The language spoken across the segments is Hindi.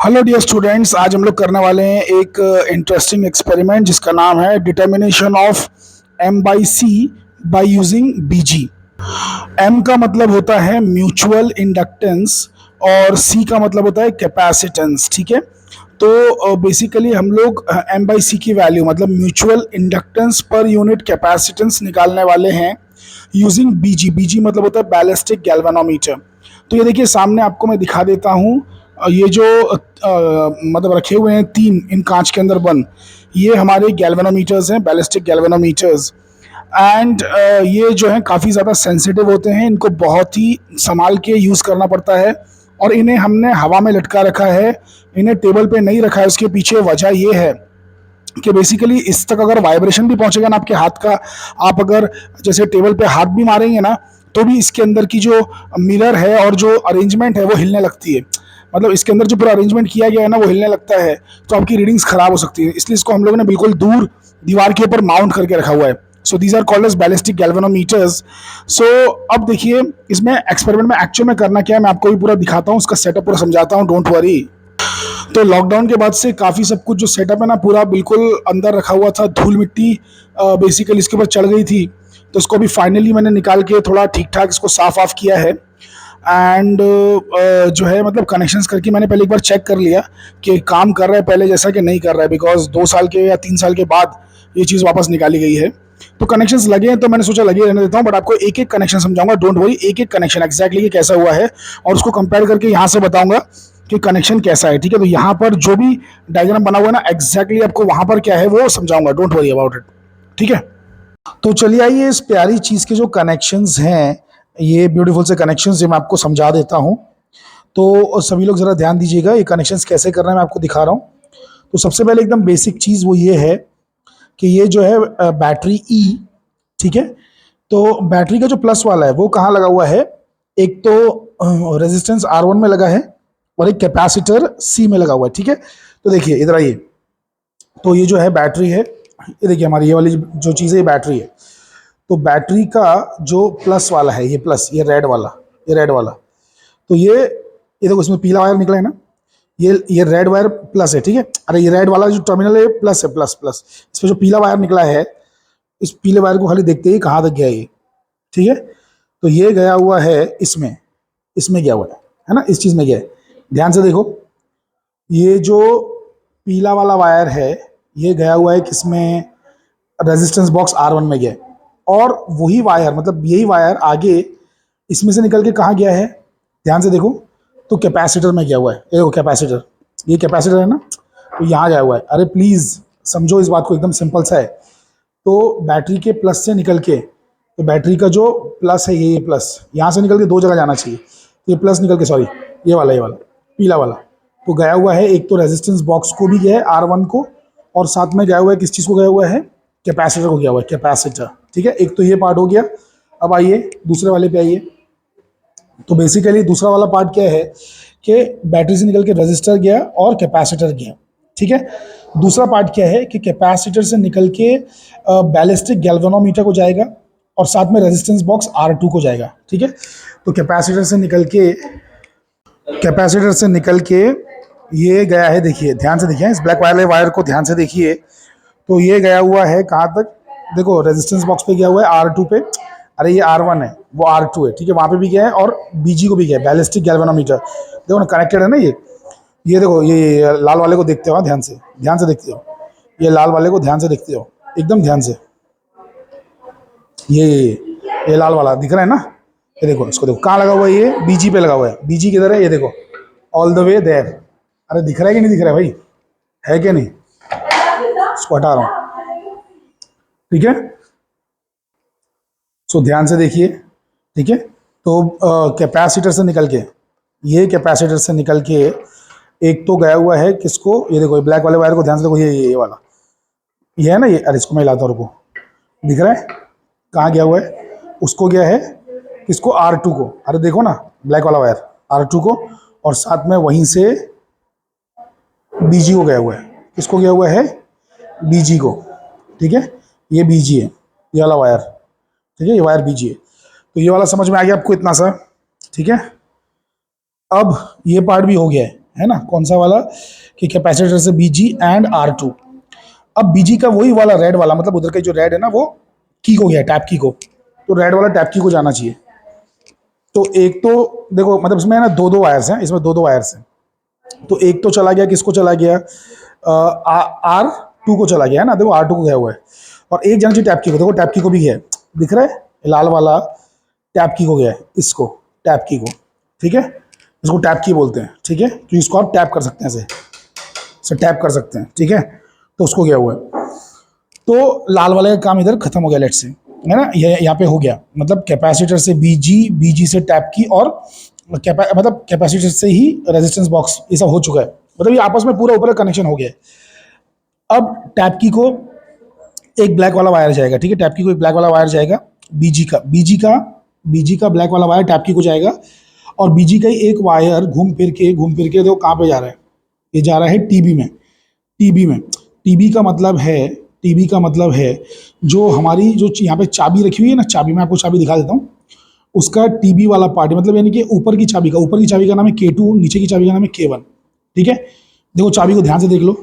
हेलो डियर स्टूडेंट्स, आज हम लोग करने वाले हैं एक इंटरेस्टिंग एक्सपेरिमेंट जिसका नाम है determination of M by C by using BG. M का मतलब होता है म्यूचुअल इंडक्टेंस और सी का मतलब होता है कैपेसिटेंस। ठीक है, तो बेसिकली हम लोग एम बाई सी की वैल्यू मतलब mutual inductance per unit capacitance निकालने वाले हैं यूजिंग बीजी। बीजी मतलब होता है बैलिस्टिक गैल्वेनोमीटर। तो ये देखिए सामने आपको मैं दिखा देता हूँ। ये जो मतलब रखे हुए हैं तीन इन कांच के अंदर बंद, ये हमारे गैल्वेनोमीटर्स हैं, बैलिस्टिक गैल्वेनोमीटर्स। एंड ये जो है काफ़ी ज़्यादा सेंसिटिव होते हैं, इनको बहुत ही संभाल के यूज़ करना पड़ता है और इन्हें हमने हवा में लटका रखा है, इन्हें टेबल पे नहीं रखा है। उसके पीछे वजह ये है कि बेसिकली इस तक अगर वाइब्रेशन भी पहुंचेगा ना आपके हाथ का, आप अगर जैसे टेबल पे हाथ भी मारेंगे ना तो भी इसके अंदर की जो मिरर है और जो अरेंजमेंट है वो हिलने लगती है। मतलब इसके अंदर जो पूरा अरेंजमेंट किया गया है ना वो हिलने लगता है, तो आपकी रीडिंग्स खराब हो सकती है। इसलिए इसको हम लोगों ने बिल्कुल दूर दीवार के ऊपर माउंट करके रखा हुआ है। So these are called as ballistic galvanometers. सो अब देखिए इसमें एक्सपेरिमेंट में एक्चुअल में करना क्या है मैं आपको भी पूरा दिखाता हूँ, उसका सेटअप पूरा समझाता हूँ, डोंट वरी। तो लॉकडाउन के बाद से काफ़ी सब कुछ जो सेटअप है ना पूरा बिल्कुल अंदर रखा हुआ था, धूल मिट्टी बेसिकली इसके ऊपर चढ़ गई थी। तो इसको भी फाइनली मैंने निकाल के थोड़ा ठीक ठाक इसको साफ ऑफ किया है। एंड जो है मतलब कनेक्शंस करके मैंने पहले एक बार चेक कर लिया कि काम कर रहा है पहले जैसा कि नहीं कर रहा है, बिकॉज 2 साल के या 3 साल के बाद ये चीज़ वापस निकाली गई है। तो कनेक्शंस लगे हैं तो मैंने सोचा लगे रहने देता हूँ, बट आपको एक एक कनेक्शन समझाऊंगा, डोंट वरी। एक एक कनेक्शन एक्जैक्टली ये कैसा हुआ है और उसको कंपेयर करके यहाँ से बताऊंगा कि कनेक्शन कैसा है। ठीक है, तो यहाँ पर जो भी डायग्राम बना हुआ है ना एग्जैक्टली आपको वहाँ पर क्या है वो समझाऊंगा, डोंट वरी अबाउट इट। ठीक है, तो चलिए आइए इस प्यारी चीज़ के जो कनेक्शंस हैं, ये ब्यूटीफुल से कनेक्शंस जो मैं आपको समझा देता हूँ। तो सभी लोग ज़रा ध्यान दीजिएगा, ये कनेक्शंस कैसे करना है मैं आपको दिखा रहा हूँ। तो सबसे पहले एकदम बेसिक चीज़ वो ये है कि ये जो है बैटरी ई, ठीक है। तो बैटरी का जो प्लस वाला है वो कहाँ लगा हुआ है, एक तो रेजिस्टेंस R1 में लगा है और एक कैपेसिटर C में लगा हुआ है। ठीक है, तो देखिए इधर आइए, तो ये जो है बैटरी है, ये देखिए हमारी ये वाली जो चीज़ है ये बैटरी है। तो बैटरी का जो प्लस वाला है, ये प्लस, ये रेड वाला, ये रेड वाला, तो ये देखो इसमें पीला वायर निकला है ना, ये रेड वायर प्लस है। ठीक है, अरे ये रेड वाला जो टर्मिनल है प्लस है, प्लस प्लस। इसमें जो पीला वायर निकला है, इस पीले वायर को खाली देखते ही कहाँ तक गया ये। ठीक है, तो ये गया हुआ है इसमें गया हुआ है ना, इस चीज़ में गया है। ध्यान से देखो, ये जो पीला वाला वायर है ये गया हुआ है किसमें, रेजिस्टेंस बॉक्स R1 में गया है। और वही वायर मतलब यही वायर आगे इसमें से निकल के कहाँ गया है, ध्यान से देखो, तो कैपेसिटर में गया हुआ है। ये देखो कैपेसिटर, ये कैपेसिटर है ना, तो यहाँ गया हुआ है। अरे प्लीज़ समझो इस बात को, एकदम सिंपल सा है। तो बैटरी के प्लस से निकल के, तो बैटरी का जो प्लस है ये प्लस यहाँ से निकल के दो जगह जाना चाहिए। ये प्लस निकल के, सॉरी ये वाला पीला वाला, तो गया हुआ है एक तो रेजिस्टेंस बॉक्स को भी गया है R1 को, और साथ में गया हुआ है किस चीज़ को गया हुआ है, कैपेसिटर को गया हुआ है, कैपेसिटर। ठीक है, एक तो ये पार्ट हो गया। अब आइए दूसरे वाले पे आइए। तो बेसिकली दूसरा वाला पार्ट क्या है कि बैटरी से निकल के रेजिस्टर गया और कैपेसिटर गया। ठीक है, दूसरा पार्ट क्या है कि कैपेसिटर से निकल के बैलिस्टिक गैल्वेनोमीटर को जाएगा और साथ में रेजिस्टेंस बॉक्स R2 को जाएगा। ठीक है, तो कैपेसिटर से निकल के ये गया है, देखिए ध्यान से देखिए इस ब्लैक वायर को ध्यान से देखिए। तो ये गया हुआ है कहाँ तक, देखो रेजिस्टेंस बॉक्स पे गया हुआ है R2 पे, अरे ये R1 है वो R2 है। ठीक है, वहाँ पे भी गया है और BG को भी गया है, बैलिस्टिक गैल्वेनोमीटर। देखो ना कनेक्टेड है ना ये देखो, ये लाल वाले को देखते हो, ध्यान से देखते हो, ये लाल वाले को ध्यान से देखते हो, एकदम ध्यान से। ये लाल वाला दिख रहा है ना, ये देखो, इसको देखो कहाँ लगा हुआ है, ये BG पे लगा हुआ है। BG किधर है, ये देखो ऑल द वे देयर। अरे दिख रहा है कि नहीं दिख रहा है भाई, है कि नहीं, इसको हटा रहा हूँ। ठीक है, सो ध्यान से देखिए। ठीक है, तो कैपेसिटर से निकल के, ये कैपेसिटर से निकल के एक तो गया हुआ है किसको, ये देखो ब्लैक वाले वायर को ध्यान से देखो, ये वाला, ये है ना ये, अरे इसको मैं हिलाता हूँ, रुको, दिख रहा है कहाँ गया हुआ है, उसको गया है किसको, R2 को। अरे देखो ना ब्लैक वाला वायर R2 को, और साथ में वहीं से BG को गया हुआ है, किसको गया हुआ है, BG को। ठीक है, ये BG है, ये वाला वायर। ठीक है, ये वायर BG है। तो ये वाला समझ में आ गया आपको इतना सा। ठीक है, अब ये पार्ट भी हो गया है ना, कौन सा वाला, कि कैपेसिटर से बीजी एंड R2। अब बीजी का वही वाला रेड वाला, मतलब उधर का जो रेड है ना वो की को गया, टैप की को, तो रेड वाला टैप की को जाना चाहिए। तो एक तो देखो मतलब इसमें है ना दो दो वायर्स हैं, इसमें दो दो वायर्स हैं, तो एक तो चला गया, किसको चला गया, R2 को चला गया है ना, देखो R2 को गया हुआ है, और एक जाना चाहिए टैप की को, देखो टैप की को भी गया है, दिख रहा है लाल वाला टैप की को गया है, इसको टैप की को, ठीक है, इसको टैप की बोलते हैं, ठीक है, तो इसको आप टैप कर सकते हैं, ऐसे टैप कर सकते हैं, ठीक है, तो उसको गया हुआ है। तो लाल वाले का काम इधर खत्म हो गया, लेट से, है ना, ये यहाँ पे हो गया, मतलब कैपेसिटर से बीजी, बीजी से टैप की, और मतलब कैपेसिटर से ही रेजिस्टेंस बॉक्स, ये सब हो चुका है, मतलब ये आपस में पूरा ऊपर कनेक्शन हो गया है। अब टैप की को एक ब्लैक वाला वायर जाएगा, ठीक है, टैप की को एक ब्लैक वाला वायर जाएगा, बीजी का ब्लैक वाला वायर टैप की को जाएगा, और बीजी का ही एक वायर घूम फिर के देखो कहाँ पे जा रहा है, ये जा रहा है टीबी में, टीबी का मतलब है, टीबी का मतलब है जो हमारी जो यहाँ पे चाबी रखी हुई है ना, चाबी, मैं आपको चाबी दिखा देता हूँ, उसका टीबी वाला पार्ट, मतलब यानी कि ऊपर की चाबी का नाम है K2, नीचे की चाबी का नाम है K1, ठीक है। देखो चाबी को ध्यान से देख लो,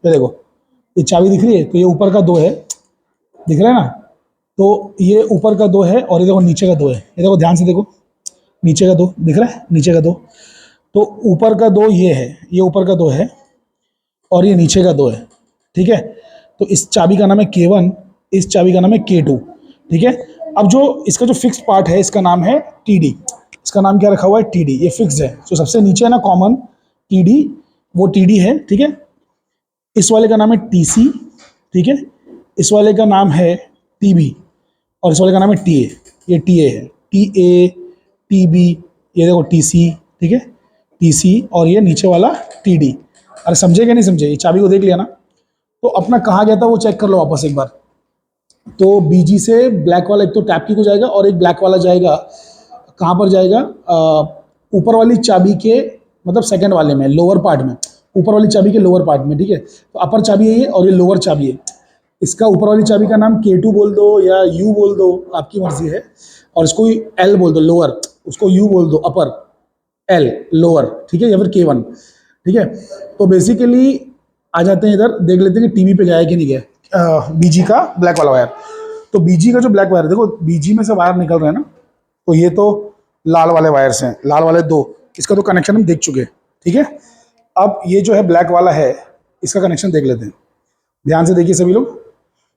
ये देखो ये चाबी दिख रही है, तो ये ऊपर का दो है, दिख रहा है ना, तो ये ऊपर का दो है, और ये देखो नीचे का दो है, ये देखो ध्यान से देखो, नीचे का दो दिख रहा है, नीचे का दो, तो ऊपर का दो ये है, ये ऊपर का दो है, और ये नीचे का दो है, ठीक है। तो इस चाबी का नाम है K1, इस चाबी का नाम है K2, ठीक है। अब जो इसका जो फिक्स पार्ट है, इसका नाम है TD, इसका नाम क्या रखा हुआ है, TD, ये फिक्स है, जो सबसे नीचे है ना कॉमन TD, वो TD है, ठीक है। इस वाले का नाम है TC, ठीक है, इस वाले का नाम है TB, और इस वाले का नाम है TA, ये TA है, TA, TB, ये देखो TC, ठीक है, TC, और ये नीचे वाला TD। अरे समझे क्या नहीं समझे, ये चाबी को देख लिया ना, तो अपना कहाँ गया था वो चेक कर लो वापस एक बार। तो बीजी से ब्लैक वाला एक तो टैप की को जाएगा, और एक ब्लैक वाला जाएगा कहाँ पर जाएगा, ऊपर वाली चाबी के, मतलब सेकंड वाले में, लोअर पार्ट में, ऊपर वाली चाबी के लोअर पार्ट में, ठीक है। तो अपर चाबी है ये, और ये लोअर चाबी है, इसका ऊपर वाली चाबी का नाम K2 बोल दो या U बोल दो, आपकी मर्जी है, और इसको L बोल दो लोअर, उसको U बोल दो अपर, L लोअर, ठीक है, या फिर K1, ठीक है। तो बेसिकली आ जाते हैं इधर, देख लेते हैं कि टीवी पे गया है कि नहीं गया बीजी का ब्लैक वाला वायर। तो बीजी का जो ब्लैक वायर, देखो बीजी में से वायर निकल रहे हैं ना, तो ये तो लाल वाले वायर्स हैं, लाल वाले दो, इसका तो कनेक्शन हम देख चुके हैं, ठीक है। अब ये जो है ब्लैक वाला है, इसका कनेक्शन देख लेते हैं, ध्यान से देखिए सभी लोग।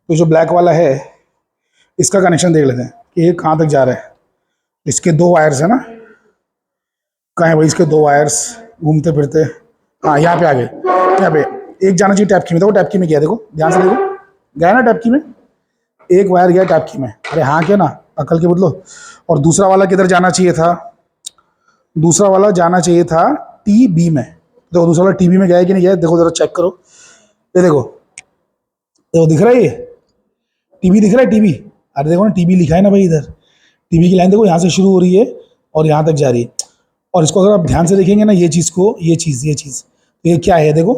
तो जो ब्लैक वाला है, इसका कनेक्शन देख लेते हैं कि ये कहाँ तक जा रहा है। इसके दो वायर्स है ना, कहाँ है भाई इसके दो वायर्स, घूमते फिरते, हाँ यहाँ पे आ गए, यहाँ पे एक जाना चाहिए टैप की में, देखो टैप की में गया, देखो ध्यान से देखो, गया ना टैप की में, एक वायर गया टैप की में, अरे हाँ क्या ना, अकल के बदलो। और दूसरा वाला किधर जाना चाहिए था, दूसरा वाला जाना चाहिए था TB में, देखो दूसरा वाला TB में गया है कि नहीं गया, देखो जरा चेक करो, ये देखो, देखो दिख रहा है, ये TB दिख रहा है, TB, अरे देखो ना TB लिखा है ना भाई, इधर TB की लाइन देखो, यहाँ से शुरू हो रही है और यहाँ तक जा रही है। और इसको अगर आप ध्यान से देखेंगे ना, ये चीज़ को, ये चीज़ तो ये क्या है, देखो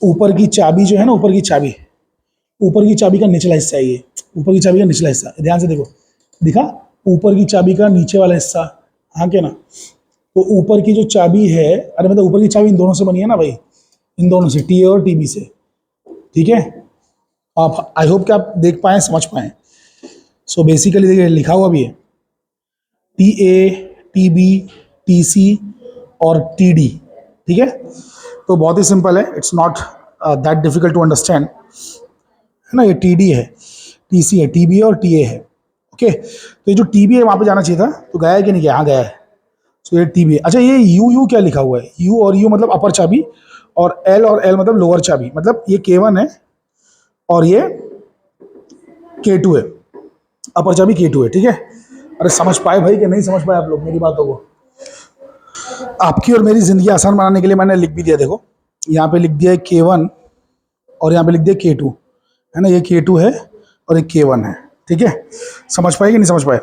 ऊपर की चाबी जो है ना, ऊपर की चाबी का निचला हिस्सा है, ये ऊपर की चाबी का निचला हिस्सा, ध्यान से देखो, दिखा, ऊपर की चाबी का नीचे वाला हिस्सा, हाँ क्या ना। तो ऊपर की जो चाबी है, अरे मतलब ऊपर की चाबी इन दोनों से बनी है ना भाई, इन दोनों से, TA और TB से, ठीक है। आप आई होप कि आप देख पाएँ, समझ पाएँ। सो बेसिकली देखिए लिखा हुआ भी है TA, TB, TC और TD, ठीक है। तो बहुत ही सिंपल है, it's not that difficult to understand, है ना। ये TD है, TC है, TB है और TA है, ओके। तो ये जो TB है वहाँ पे जाना चाहिए था, तो गया है कि नहीं गया, हाँ गया है। तो ये TB है। अच्छा ये U क्या लिखा हुआ है, U और U मतलब अपर चाबी, और L मतलब लोअर चाबी, मतलब ये K1 है और ये K2 है, अपर चाबी K2 है, ठीक है। अरे समझ पाए भाई कि नहीं समझ पाए आप लोग मेरी बातों को। आपकी और मेरी ज़िंदगी आसान बनाने के लिए मैंने लिख भी दिया, देखो यहाँ पे लिख दिया है K1 और यहाँ पे लिख दिया K2, है ना, ये K2 है और ये K1 है, ठीक है। समझ पाए कि नहीं समझ पाए।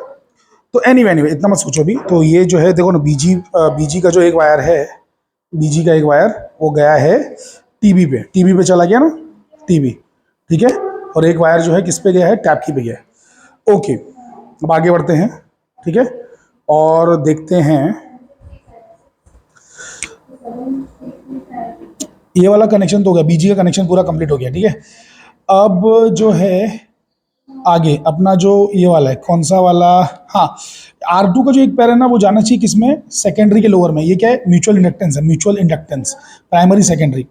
तो एनीवे इतना मत सोचो अभी। तो ये जो है देखो ना, बीजी का जो एक वायर है, बीजी का एक वायर वो गया है टीबी पे चला गया ना, टीबी, ठीक है। और एक वायर जो है किस पे गया है, टैप की पे गया है, ओके। अब आगे बढ़ते हैं, ठीक है, और देखते हैं ये वाला कनेक्शन तो हो गया, बीजी का कनेक्शन पूरा कंप्लीट हो गया, ठीक है। अब जो है आगे अपना जो ये वाला है, कौन सा वाला, हाँ, R2 का जो एक पैर है ना, वो जाना चाहिए किसमें, सेकेंडरी के लोअर में। ये क्या है, म्यूचुअल इंडक्टेंस है, mutual inductance, primary secondary,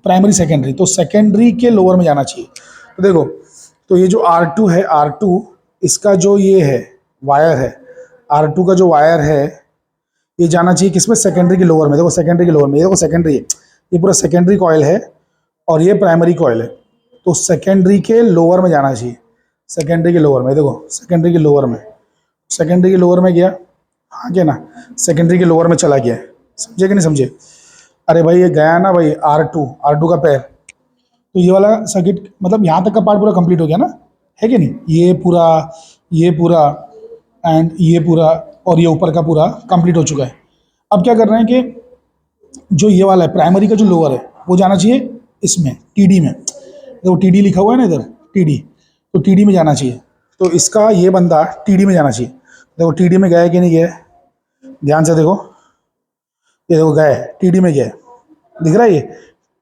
primary secondary, तो सेकेंडरी के लोअर में जाना चाहिए। तो देखो, तो ये जो R2 है, R2 इसका जो ये है वायर है, R2 का जो वायर है ये जाना चाहिए किसमें, सेकेंडरी के लोअर में। देखो सेकेंडरी के लोअर में, ये देखो सेकेंडरी है, ये पूरा सेकेंडरी कॉइल है और ये प्राइमरी कॉइल है, तो सेकेंडरी के लोअर में जाना चाहिए, सेकेंडरी के लोअर में। देखो सेकेंडरी के लोअर में, सेकेंडरी के लोअर में गया, हाँ क्या ना, सेकेंडरी के लोअर में चला गया, समझे कि नहीं समझे। अरे भाई ये गया ना भाई, R2 का पैर, तो ये वाला सर्किट मतलब यहाँ तक का पार्ट पूरा कंप्लीट हो गया ना, है कि नहीं, ये पूरा एंड ये पूरा और ये ऊपर का पूरा कंप्लीट हो चुका है। अब क्या कर रहे हैं कि जो ये वाला है प्राइमरी का जो लोअर है वो जाना चाहिए इसमें, टीडी में। देखो टीडी लिखा हुआ है ना इधर, टीडी, तो टीडी में जाना चाहिए। तो इसका ये बंदा टीडी में जाना चाहिए। देखो टीडी में गया है कि नहीं गया है, ध्यान से देखो, ये देखो गया है, टीडी में गया है, दिख रहा है ये।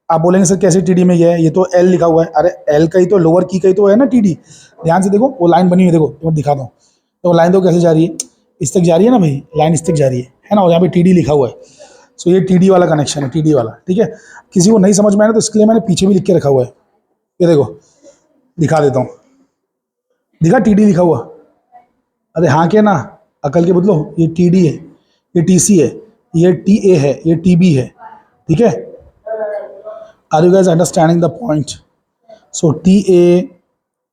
आप बोलेंगे सर कैसे टीडी में गया है, ये तो एल लिखा हुआ है, अरे एल का ही तो, लोअर की का ही तो है ना टीडी। ध्यान से देखो वो लाइन बनी हुई है, देखो मैं दिखा दूँ, तो लाइन तो कैसे जा रही है, इस तक जा रही है ना भाई, लाइन इस तक जा रही है ना, और यहाँ पे टीडी लिखा हुआ है। सो ये टीडी वाला कनेक्शन है, टीडी वाला, ठीक है। किसी को नहीं समझ में आया तो इसके लिए मैंने पीछे भी लिख के रखा हुआ है, ये देखो दिखा देता हूँ, दिखा टीडी लिखा हुआ, अरे हाँ क्या ना, अकल के बदलो, ये टीडी है, ये टीसी है, ये टीए है, ये टीबी है, ठीक है। Are you guys understanding the point. So TA,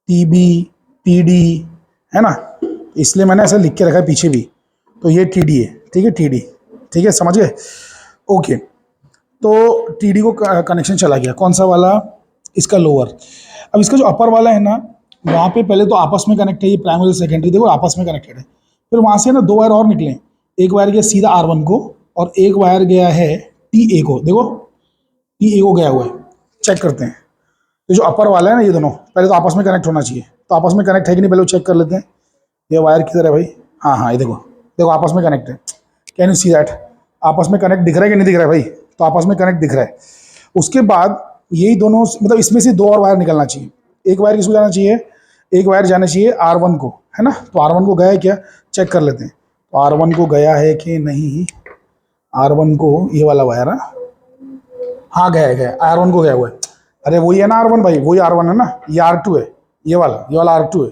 TB, TD, है ना, इसलिए मैंने ऐसा लिख के रखा है पीछे भी। तो ये टीडी है, ठीक है, टीडी, ठीक है, समझ गए, ओके। तो टीडी को कनेक्शन चला गया, कौन सा वाला, इसका लोअर। अब इसका जो अपर वाला है ना, वहाँ पे पहले तो आपस में कनेक्ट है, ये प्राइमरी सेकेंडरी देखो आपस में कनेक्टेड है। फिर वहाँ से ना दो वायर और निकले, एक वायर गया सीधा R1 को और एक वायर गया है TA को, देखो TA को गया हुआ है, चेक करते हैं। तो जो अपर वाला है ना, ये दोनों पहले तो आपस में कनेक्ट होना चाहिए, तो आपस में कनेक्ट है कि नहीं पहले वो चेक कर लेते हैं। ये वायर किधर है भाई, हाँ हाँ ये देखो, देखो आपस में कनेक्ट है, कैन यू सी दैट, आपस में कनेक्ट दिख रहा है कि नहीं दिख रहा है भाई, तो आपस में कनेक्ट दिख रहा है। उसके बाद यही दोनों मतलब इसमें से दो और वायर निकलना चाहिए, एक वायर किसको जाना चाहिए, एक वायर जाना चाहिए R1 को, है ना। तो R1 को गया है क्या, चेक कर लेते हैं। तो R1 को गया है कि नहीं, R1 को ये वाला वायर, हाँ गया है, गया R1 को गया हुआ है। अरे वही है ना R1 भाई, वही R1 है ना, ये R2 है, ये वाला R2 है,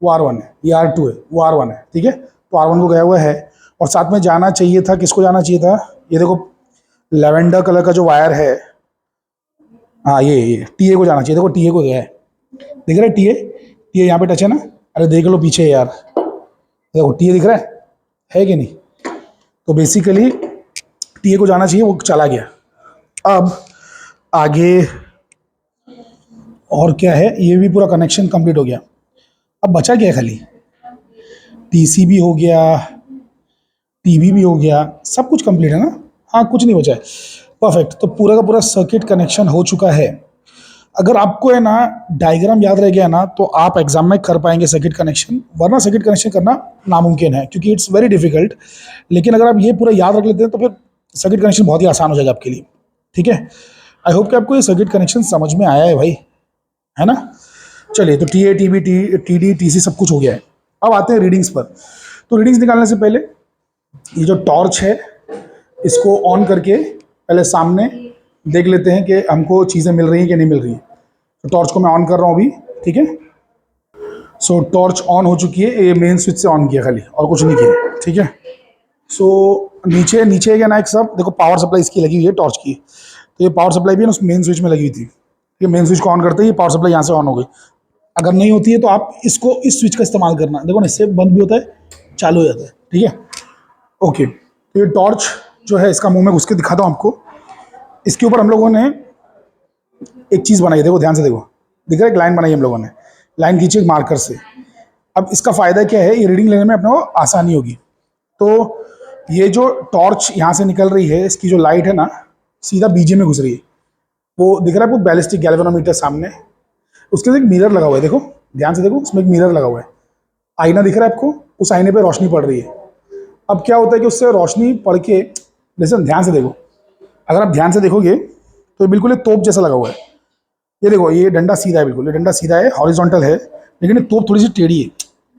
वो R1 है, ये R2 है, वो R1 है, ठीक है। तो R1 को गया हुआ है और साथ में जाना चाहिए था, किसको जाना चाहिए था, ये देखो लेवेंडर कलर का जो वायर है, हाँ ये TA को जाना चाहिए, देखो TA को गया है, दिख रहा है TA यहाँ पे टच है ना, अरे देख लो पीछे यार, देखो TA दिख रहा है कि नहीं। तो बेसिकली TA को जाना चाहिए, वो चला गया। अब आगे और क्या है, ये भी पूरा कनेक्शन कंप्लीट हो गया। अब बचा क्या है, खाली TC भी हो गया, TB भी हो गया, सब कुछ कंप्लीट है ना, हाँ कुछ नहीं बचा है, परफेक्ट। तो पूरा का पूरा सर्किट कनेक्शन हो चुका है। अगर आपको है ना डायग्राम याद रह गया ना, तो आप एग्जाम में कर पाएंगे सर्किट कनेक्शन, वरना सर्किट कनेक्शन करना नामुमकिन है, क्योंकि इट्स वेरी डिफिकल्ट। लेकिन अगर आप ये पूरा याद रख लेते हैं तो फिर सर्किट कनेक्शन बहुत ही आसान हो जाएगा आपके लिए, ठीक है। आई होप कि आपको ये सर्किट कनेक्शन समझ में आया है भाई, है ना। चलिए, तो TA, TB, TD, TC सब कुछ हो गया है। अब आते हैं रीडिंग्स पर। तो रीडिंग्स निकालने से पहले ये जो टॉर्च है इसको ऑन करके पहले सामने देख लेते हैं कि हमको चीज़ें मिल रही हैं कि नहीं मिल रही हैं। तो टॉर्च को मैं ऑन कर रहा हूँ अभी, ठीक है। सो टॉर्च ऑन हो चुकी है, ये मेन स्विच से ऑन किया खाली, और कुछ नहीं किया, ठीक है। सो नीचे क्या ना, एक सब देखो पावर सप्लाई इसकी लगी हुई है टॉर्च की, तो ये पावर सप्लाई भी ना उस मेन स्विच में लगी हुई थी। ये मेन स्विच को ऑन करते ही ये पावर सप्लाई यहाँ से ऑन हो गई। अगर नहीं होती है तो आप इसको, इस स्विच का इस्तेमाल करना, देखो ना इससे बंद भी होता है, चालू हो जाता है, ठीक है, ओके। तो ये टॉर्च जो है इसका मुंह में घुस के दिखाता हूँ आपको। इसके ऊपर हम लोगों ने एक चीज़ बनाई है, देखो ध्यान से देखो, दिख रहा है, एक लाइन बनाई हम लोगों ने, लाइन खींची एक मार्कर से। अब इसका फ़ायदा क्या है, ये रीडिंग लेने में अपने को आसानी होगी। तो ये जो टॉर्च यहाँ से निकल रही है, इसकी जो लाइट है ना सीधा BJ में घुस रही है, वो दिख रहा है आपको, बैलिस्टिक गैल्वेनोमीटर सामने, उसके अंदर एक मिरर लगा हुआ है, देखो ध्यान से देखो, उसमें एक मिरर लगा हुआ है, आईना दिख रहा है आपको, उस आईने पे रोशनी पड़ रही है। अब क्या होता है कि उससे रोशनी पड़ के, जैसे ध्यान से देखो, अगर आप ध्यान से देखोगे तो बिल्कुल एक तोप जैसा लगा हुआ है। ये देखो, ये डंडा सीधा है, बिल्कुल ये डंडा सीधा है, हॉरिजॉन्टल है, लेकिन ये तोप थोड़ी सी टेढ़ी है।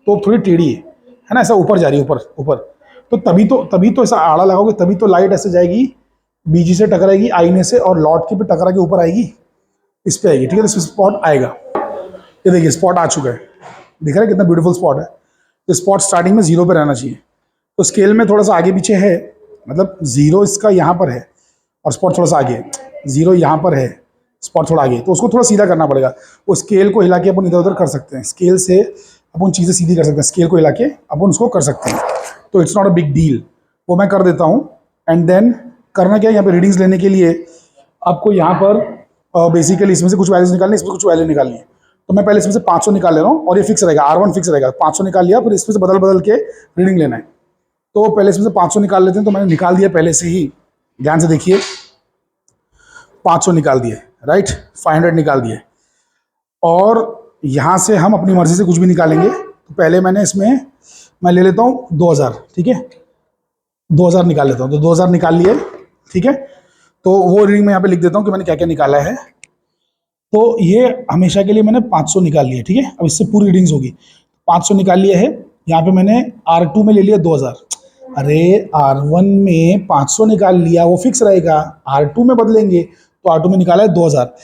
तोप थोड़ी टेढ़ी है ना, ऐसा ऊपर जा रही है, ऊपर ऊपर। तो तभी तो ऐसा आड़ा लगाओगे, तभी तो लाइट ऐसे जाएगी, बीजी से टकराएगी आईने से, और लौट के पे टकरा के ऊपर आएगी, इस पे आएगी। ठीक है, तो इसमें स्पॉट आएगा। ये देखिए स्पॉट आ चुका है, दिख रहा है कितना ब्यूटीफुल स्पॉट है। तो स्पॉट स्टार्टिंग में 0 पे रहना चाहिए। तो स्केल में थोड़ा सा आगे पीछे है, मतलब 0 इसका यहाँ पर है और स्पॉट थोड़ा सा आगे है, 0 यहाँ पर है, स्पॉट थोड़ा आगे, तो उसको थोड़ा सीधा करना पड़ेगा। वो स्केल को हिला के अपन इधर उधर कर सकते हैं, स्केल से अपन चीज़ें सीधी कर सकते हैं, स्केल को हिला के अपन उसको कर सकते हैं। तो it's not a big deal, वो मैं कर देता हूँ। एंड देन करना क्या है, यहाँ पे रीडिंग्स लेने के लिए आपको यहाँ पर बेसिकली इसमें से कुछ वैल्यूज निकालनी है, इसमें कुछ वैल्यू निकालनी है। तो मैं पहले इसमें से 500 निकाल ले रहा हूँ, और ये फिक्स रहेगा, R1 फिक्स रहेगा। 500 निकाल लिया, फिर इसमें से बदल बदल के रीडिंग लेना है। तो पहले इसमें से 500 निकाल लेते हैं। तो मैंने निकाल दिया पहले से ही, ध्यान से देखिए, 500 निकाल दिए, राइट, 500 निकाल दिए। और यहाँ से हम अपनी मर्जी से कुछ भी निकालेंगे। तो पहले मैंने इसमें मैं ले लेता हूँ 2000, ठीक है, 2000 निकाल लेता हूँ। तो 2000 निकाल लिए, ठीक है। तो वो रीडिंग मैं यहाँ पे लिख देता हूँ कि मैंने क्या क्या निकाला है। तो ये हमेशा के लिए मैंने 500 निकाल लिया, ठीक है। अब इससे पूरी रीडिंग्स होगी। 500 निकाल लिया है, यहाँ पे मैंने R2 में ले लिया 2000। अरे R1 में 500 निकाल लिया, वो फिक्स रहेगा, R2 में बदलेंगे, तो R2 में निकाला है 2000।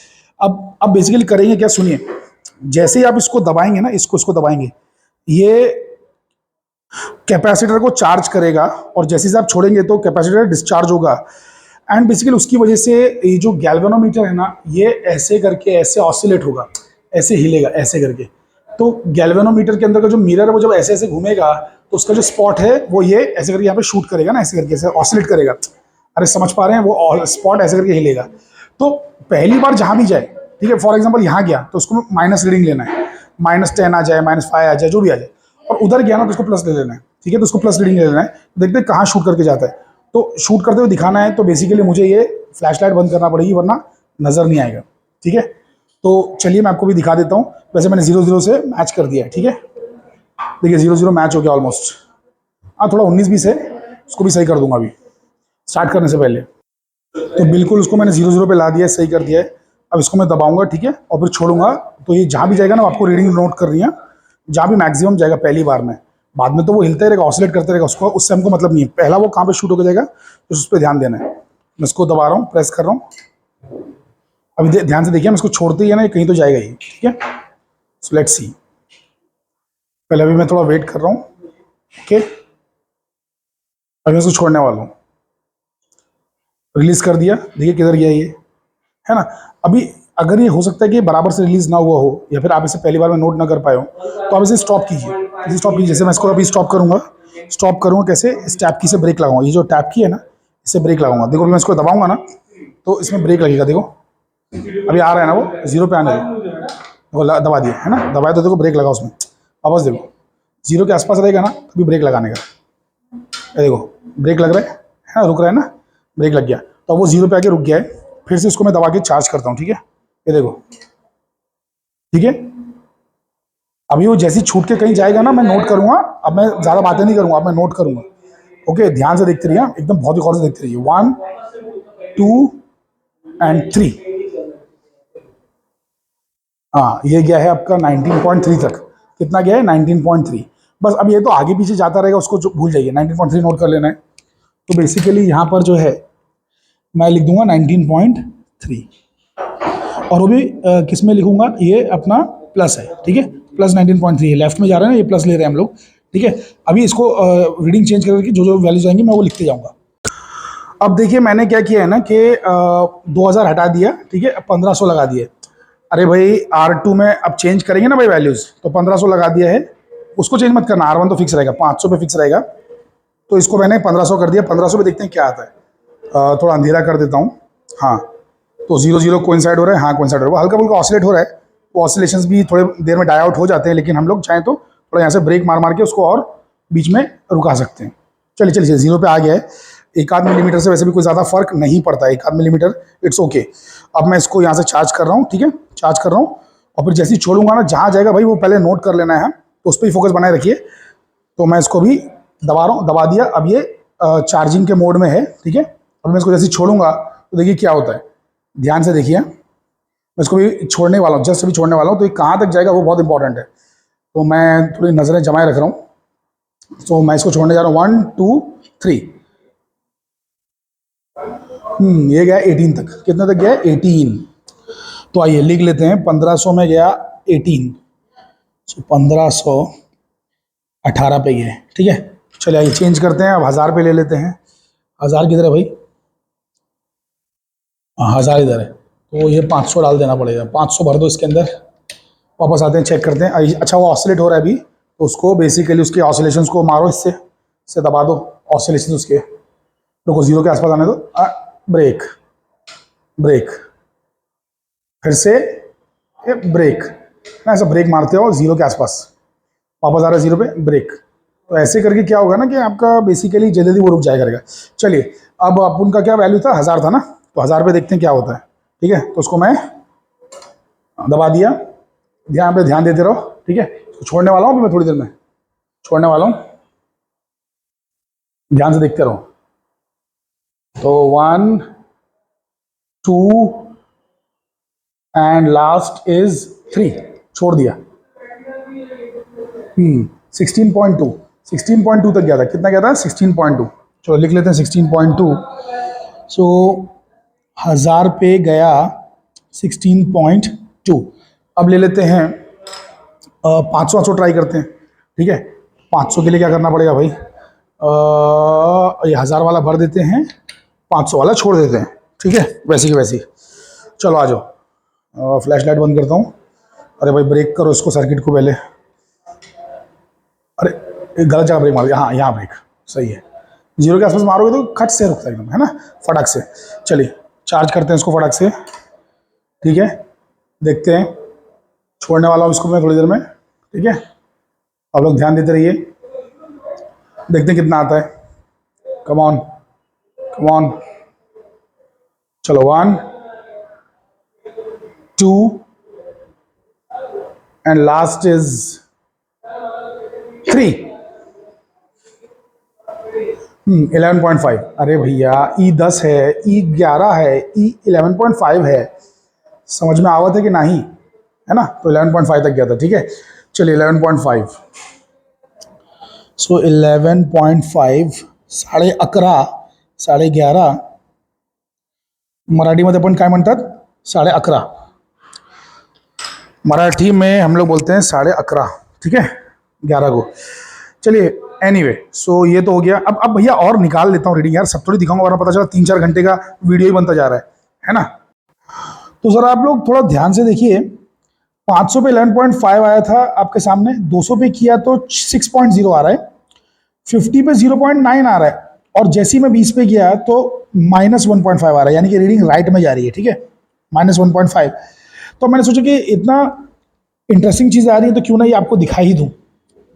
अब बेसिकली करेंगे क्या, सुनिए। जैसे ही आप इसको दबाएंगे ना, इसको दबाएंगे, ये कैपेसिटर को चार्ज करेगा, और जैसे ही आप छोड़ेंगे तो कैपेसिटर डिस्चार्ज होगा। एंड बेसिकली उसकी वजह से ये जो गैल्वेनोमीटर है ना, ये ऐसे करके ऐसे ऑसिलेट होगा, ऐसे हिलेगा ऐसे करके। तो गैल्वेनोमीटर के अंदर का जो मिरर है, वो जब ऐसे ऐसे घूमेगा, तो उसका जो स्पॉट है वो ये ऐसे करके यहाँ पे शूट करेगा ना, ऐसे करके ऐसे ऑसिलेट करेगा। अरे समझ पा रहे हैं, वो स्पॉट ऐसे करके हिलेगा। तो पहली बार जहाँ भी जाए, ठीक है, फॉर एग्जाम्पल यहाँ गया तो उसको माइनस रीडिंग लेना है, -10 आ जाए, -5 आ जाए, जो भी आ जाए। और उधर गया ना तो उसको प्लस ले लेना है, ठीक है। तो उसको प्लस रीडिंग ले लेना है, देखते हैं कहाँ शूट करके जाता है। तो शूट करते हुए दिखाना है, तो बेसिकली मुझे ये फ्लैशलाइट बंद करना पड़ेगी, वरना नज़र नहीं आएगा, ठीक है। तो चलिए मैं आपको भी दिखा देता हूँ। वैसे मैंने 0-0 से मैच कर दिया है, ठीक है। देखिए 0-0 मैच हो गया ऑलमोस्ट। हाँ, थोड़ा 19-20 है, उसको भी सही कर दूंगा अभी स्टार्ट करने से पहले। तो बिल्कुल उसको मैंने 0-0 पे ला दिया है, सही कर दिया है। अब इसको मैं दबाऊंगा, ठीक है, और फिर छोड़ूंगा। तो ये जहाँ भी जाएगा ना, आपको रीडिंग नोट कर रही है, जहाँ भी मैक्सिमम जाएगा पहली बार में, बाद में तो वो हिलता ही रहेगा, ऑसिलेट करते रहेगा, उसको उससे हमको मतलब नहीं है। पहला वो कहाँ पे शूट होकर जाएगा, तो उस पर ध्यान देना है। मैं इसको दबा रहा हूँ, प्रेस कर रहा हूँ। अभी ध्यान से देखिए, मैं इसको छोड़ते ही है ना, कहीं तो जाएगा ही, ठीक है। So let's see. पहले अभी मैं थोड़ा वेट कर रहा हूँ, ओके। अभी मैं इसको छोड़ने वाला हूँ, रिलीज कर दिया, देखिए किधर गया ये, है ना। अभी अगर ये हो सकता है कि बराबर से रिलीज ना हुआ हो, या फिर आप इसे पहली बार में नोट ना कर पाए हो, तो आप इसे स्टॉप कीजिए, इसे स्टॉप कीजिए। जैसे मैं इसको अभी स्टॉप करूंगा कैसे, इस टैप की से ब्रेक लगाऊंगा, ये जो टैप की है ना, इससे ब्रेक लगाऊंगा। देखो मैं इसको दबाऊंगा ना, तो इसमें ब्रेक लगेगा, देखो अभी आ रहा है ना, वो 0 पे आने दो, वो दबा दिया है ना, दबाया तो देखो ब्रेक लगा उसमें। वापस देखो 0 के आसपास रहेगा ना, तभी ब्रेक लगाने का, ये देखो ब्रेक लग रहा है ना, रुक रहा है ना, ब्रेक लग गया। तो वो 0 पे आके रुक गया है। फिर से इसको मैं दबा के चार्ज करता हूँ, ठीक है, ये देखो, ठीक है। अभी वो जैसी छूट के कहीं जाएगा ना, मैं नोट करूंगा। अब मैं ज़्यादा बातें नहीं करूंगा, अब मैं नोट करूंगा, ओके। ध्यान से देखते रहिए, एकदम बहुत ही गौर से देखते रहिए। 1 2 एंड 3। हाँ, ये गया है आपका 19.3 तक। कितना गया है, 19.3। बस अब ये तो आगे पीछे जाता रहेगा, उसको जो भूल जाइए, 19.3 नोट कर लेना है। तो बेसिकली यहाँ पर जो है मैं लिख दूंगा 19.3, और वो भी किस में लिखूंगा, ये अपना प्लस है, ठीक है, प्लस 19.3 है, लेफ्ट में जा रहा है ना, ये प्लस ले रहे हैं हम लोग, ठीक है। अभी इसको रीडिंग चेंज करके जो जो वैल्यूज आएंगी मैं वो लिखते जाऊंगा। अब देखिए मैंने क्या किया है ना कि 2000 हटा दिया, ठीक है, 1500 लगा दिए। अरे भाई R2 में अब चेंज करेंगे ना भाई वैल्यूज, तो 1500 लगा दिया है, उसको चेंज मत करना, R1 तो फिक्स रहेगा, 500 पे फिक्स रहेगा। तो इसको मैंने 1500 कर दिया, 1500 पे देखते हैं क्या आता है। थोड़ा अंधेरा कर देता हूँ, हाँ। तो 0-0 कोइंसाइड हो रहा है, हाँ कोइंसाइड हो रहा है, हल्का फुल्का ऑसिलेट हो रहा है। वो ऑसिलेशंस भी थोड़े देर में डाई आउट हो जाते हैं, लेकिन हम लोग चाहें तो थोड़ा यहाँ से ब्रेक मार मार के उसको और बीच में रुका सकते हैं। चलिए चलिए 0 पे आ गया है। 1-8 मिलीमीटर से वैसे भी कोई ज़्यादा फर्क नहीं पड़ता है, 1-8 मिलीमीटर, इट्स ओके। अब मैं इसको यहाँ से चार्ज कर रहा हूँ, ठीक है, चार्ज कर रहा हूँ। और फिर जैसे ही छोड़ूंगा ना, जहाँ जाएगा भाई वो पहले नोट कर लेना है, तो उस पर ही फोकस बनाए रखिए। तो मैं इसको भी दबा रहा हूँ, दबा दिया। अब ये चार्जिंग के मोड में है, ठीक है। अब मैं इसको जैसे छोड़ूंगा तो देखिए क्या होता है, ध्यान से देखिए। मैं इसको भी छोड़ने वाला हूँ, जस्ट अभी छोड़ने वाला हूँ, तो ये कहाँ तक जाएगा वो बहुत इंपॉर्टेंट है। तो मैं थोड़ी नज़रें जमाए रख रहा हूँ। तो मैं इसको छोड़ने जा रहा हूँ, 1 2 3। ये गया 18 तक। कितने तक गया? 18। तो आइए लिख लेते हैं, 1500 में गया 18, सो 1518 पे गए, ठीक है। चलिए आइए चेंज करते हैं, अब 1000 पे ले लेते हैं। 1000 किधर है भाई? हाँ 1000 इधर है, तो ये 500 डाल देना पड़ेगा। 500 भर दो इसके अंदर। वापस आते हैं, चेक करते हैं। अच्छा वो ऑसिलेट हो रहा है अभी, तो उसको बेसिकली उसके ऑसिलेशंस को मारो, इससे दबा दो ऑसिलेशन उसके। रुको, जीरो के आसपास आने दो। ब्रेक ब्रेक, फिर से ब्रेक ना, ऐसा ब्रेक मारते हो जीरो के आसपास, वापस आ रहा है जीरो पे, ब्रेक। तो ऐसे करके क्या होगा ना कि आपका बेसिकली जल्दी वो रुक जाया करेगा। चलिए, अब अपन का क्या वैल्यू था? 1000 था ना, तो 1000 पे देखते हैं क्या होता है, ठीक है। तो उसको मैं दबा दिया, ध्यान देते रहो, ठीक है। तो छोड़ने वाला हूँ मैं थोड़ी देर में, छोड़ने वाला हूँ, ध्यान से देखते रहो। तो 1 2 एंड लास्ट इज 3, छोड़ दिया। 16.2 तक गया था। कितना गया था? 16.2। चलो लिख लेते हैं 16.2। सो 1000 पे गया 16.2। अब ले लेते हैं 500 ट्राई करते हैं, ठीक है। 500 के लिए क्या करना पड़ेगा भाई? ये 1000 वाला भर देते हैं, 500 वाला छोड़ देते हैं, ठीक है, वैसे की वैसी। चलो आ जाओ, फ्लैश लाइट बंद करता हूँ। अरे भाई ब्रेक करो इसको, सर्किट को पहले। अरे गलत जगह ब्रेक मार दिया। हाँ यहाँ ब्रेक सही है। जीरो के आसपास मारोगे तो खट से रुकता है एकदम, है ना, फटक से। चलिए चार्ज करते हैं इसको फटक से, ठीक है। देखते हैं, छोड़ने वाला हूँ इसको मैं थोड़ी देर में, ठीक है। आप लोग ध्यान देते रहिए, देखते हैं कितना आता है। Come on come on. चलो 1 2 एंड लास्ट इज 3। 11.5। अरे भैया E10 है, E11 है, E11.5 है। समझ में आवत है कि नहीं? है ना, तो 11.5 तक गया था, ठीक है। चलिए 11.5। सो 11.5 11.5 11.5 मराठीमध्ये आपण काय म्हणतात? 11.5। मराठी में हम लोग बोलते हैं 11.5, ठीक है, 11 को। चलिए एनीवे, सो ये तो हो गया। अब भैया और निकाल लेता हूँ रीडिंग यार, सब थोड़ी दिखाऊंगा, वरना पता चला 3-4 घंटे का वीडियो ही बनता जा रहा है ना। तो सर आप लोग थोड़ा ध्यान से देखिए, 500 पे 11.5 आया था आपके सामने, 200 पे किया तो 6.0 आ रहा है, 50 पे 0.9 आ रहा है, और जैसे ही मैं 20 पे गया तो -1.5 आ रहा है, यानी कि रीडिंग राइट में जा रही है, ठीक है, -1.5। तो मैंने सोचा कि इतना इंटरेस्टिंग चीज़ आ रही है तो क्यों ना ये आपको दिखा ही दूँ।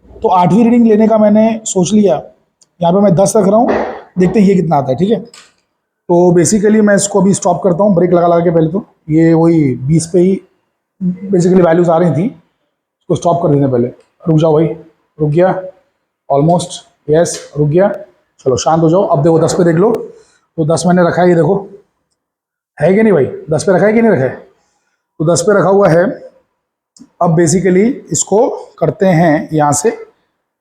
तो 8वीं रीडिंग लेने का मैंने सोच लिया। यहाँ पे मैं 10 रख रहा हूँ, देखते हैं ये कितना आता है, ठीक है। तो बेसिकली मैं इसको अभी स्टॉप करता हूँ, ब्रेक लगा के पहले तो ये वही 20 पे ही बेसिकली वैल्यूज आ रही थी, इसको स्टॉप कर देने पहले। रुक जाओ भाई, रुक गया ऑलमोस्ट, यस रुक गया। चलो शांत हो जाओ। अब देखो 10 पे देख लो, तो 10 मैंने रखा है, ये देखो है कि नहीं भाई? 10 पे रखा है कि नहीं रखा है? तो 10 पे रखा हुआ है। अब बेसिकली इसको करते हैं, यहाँ से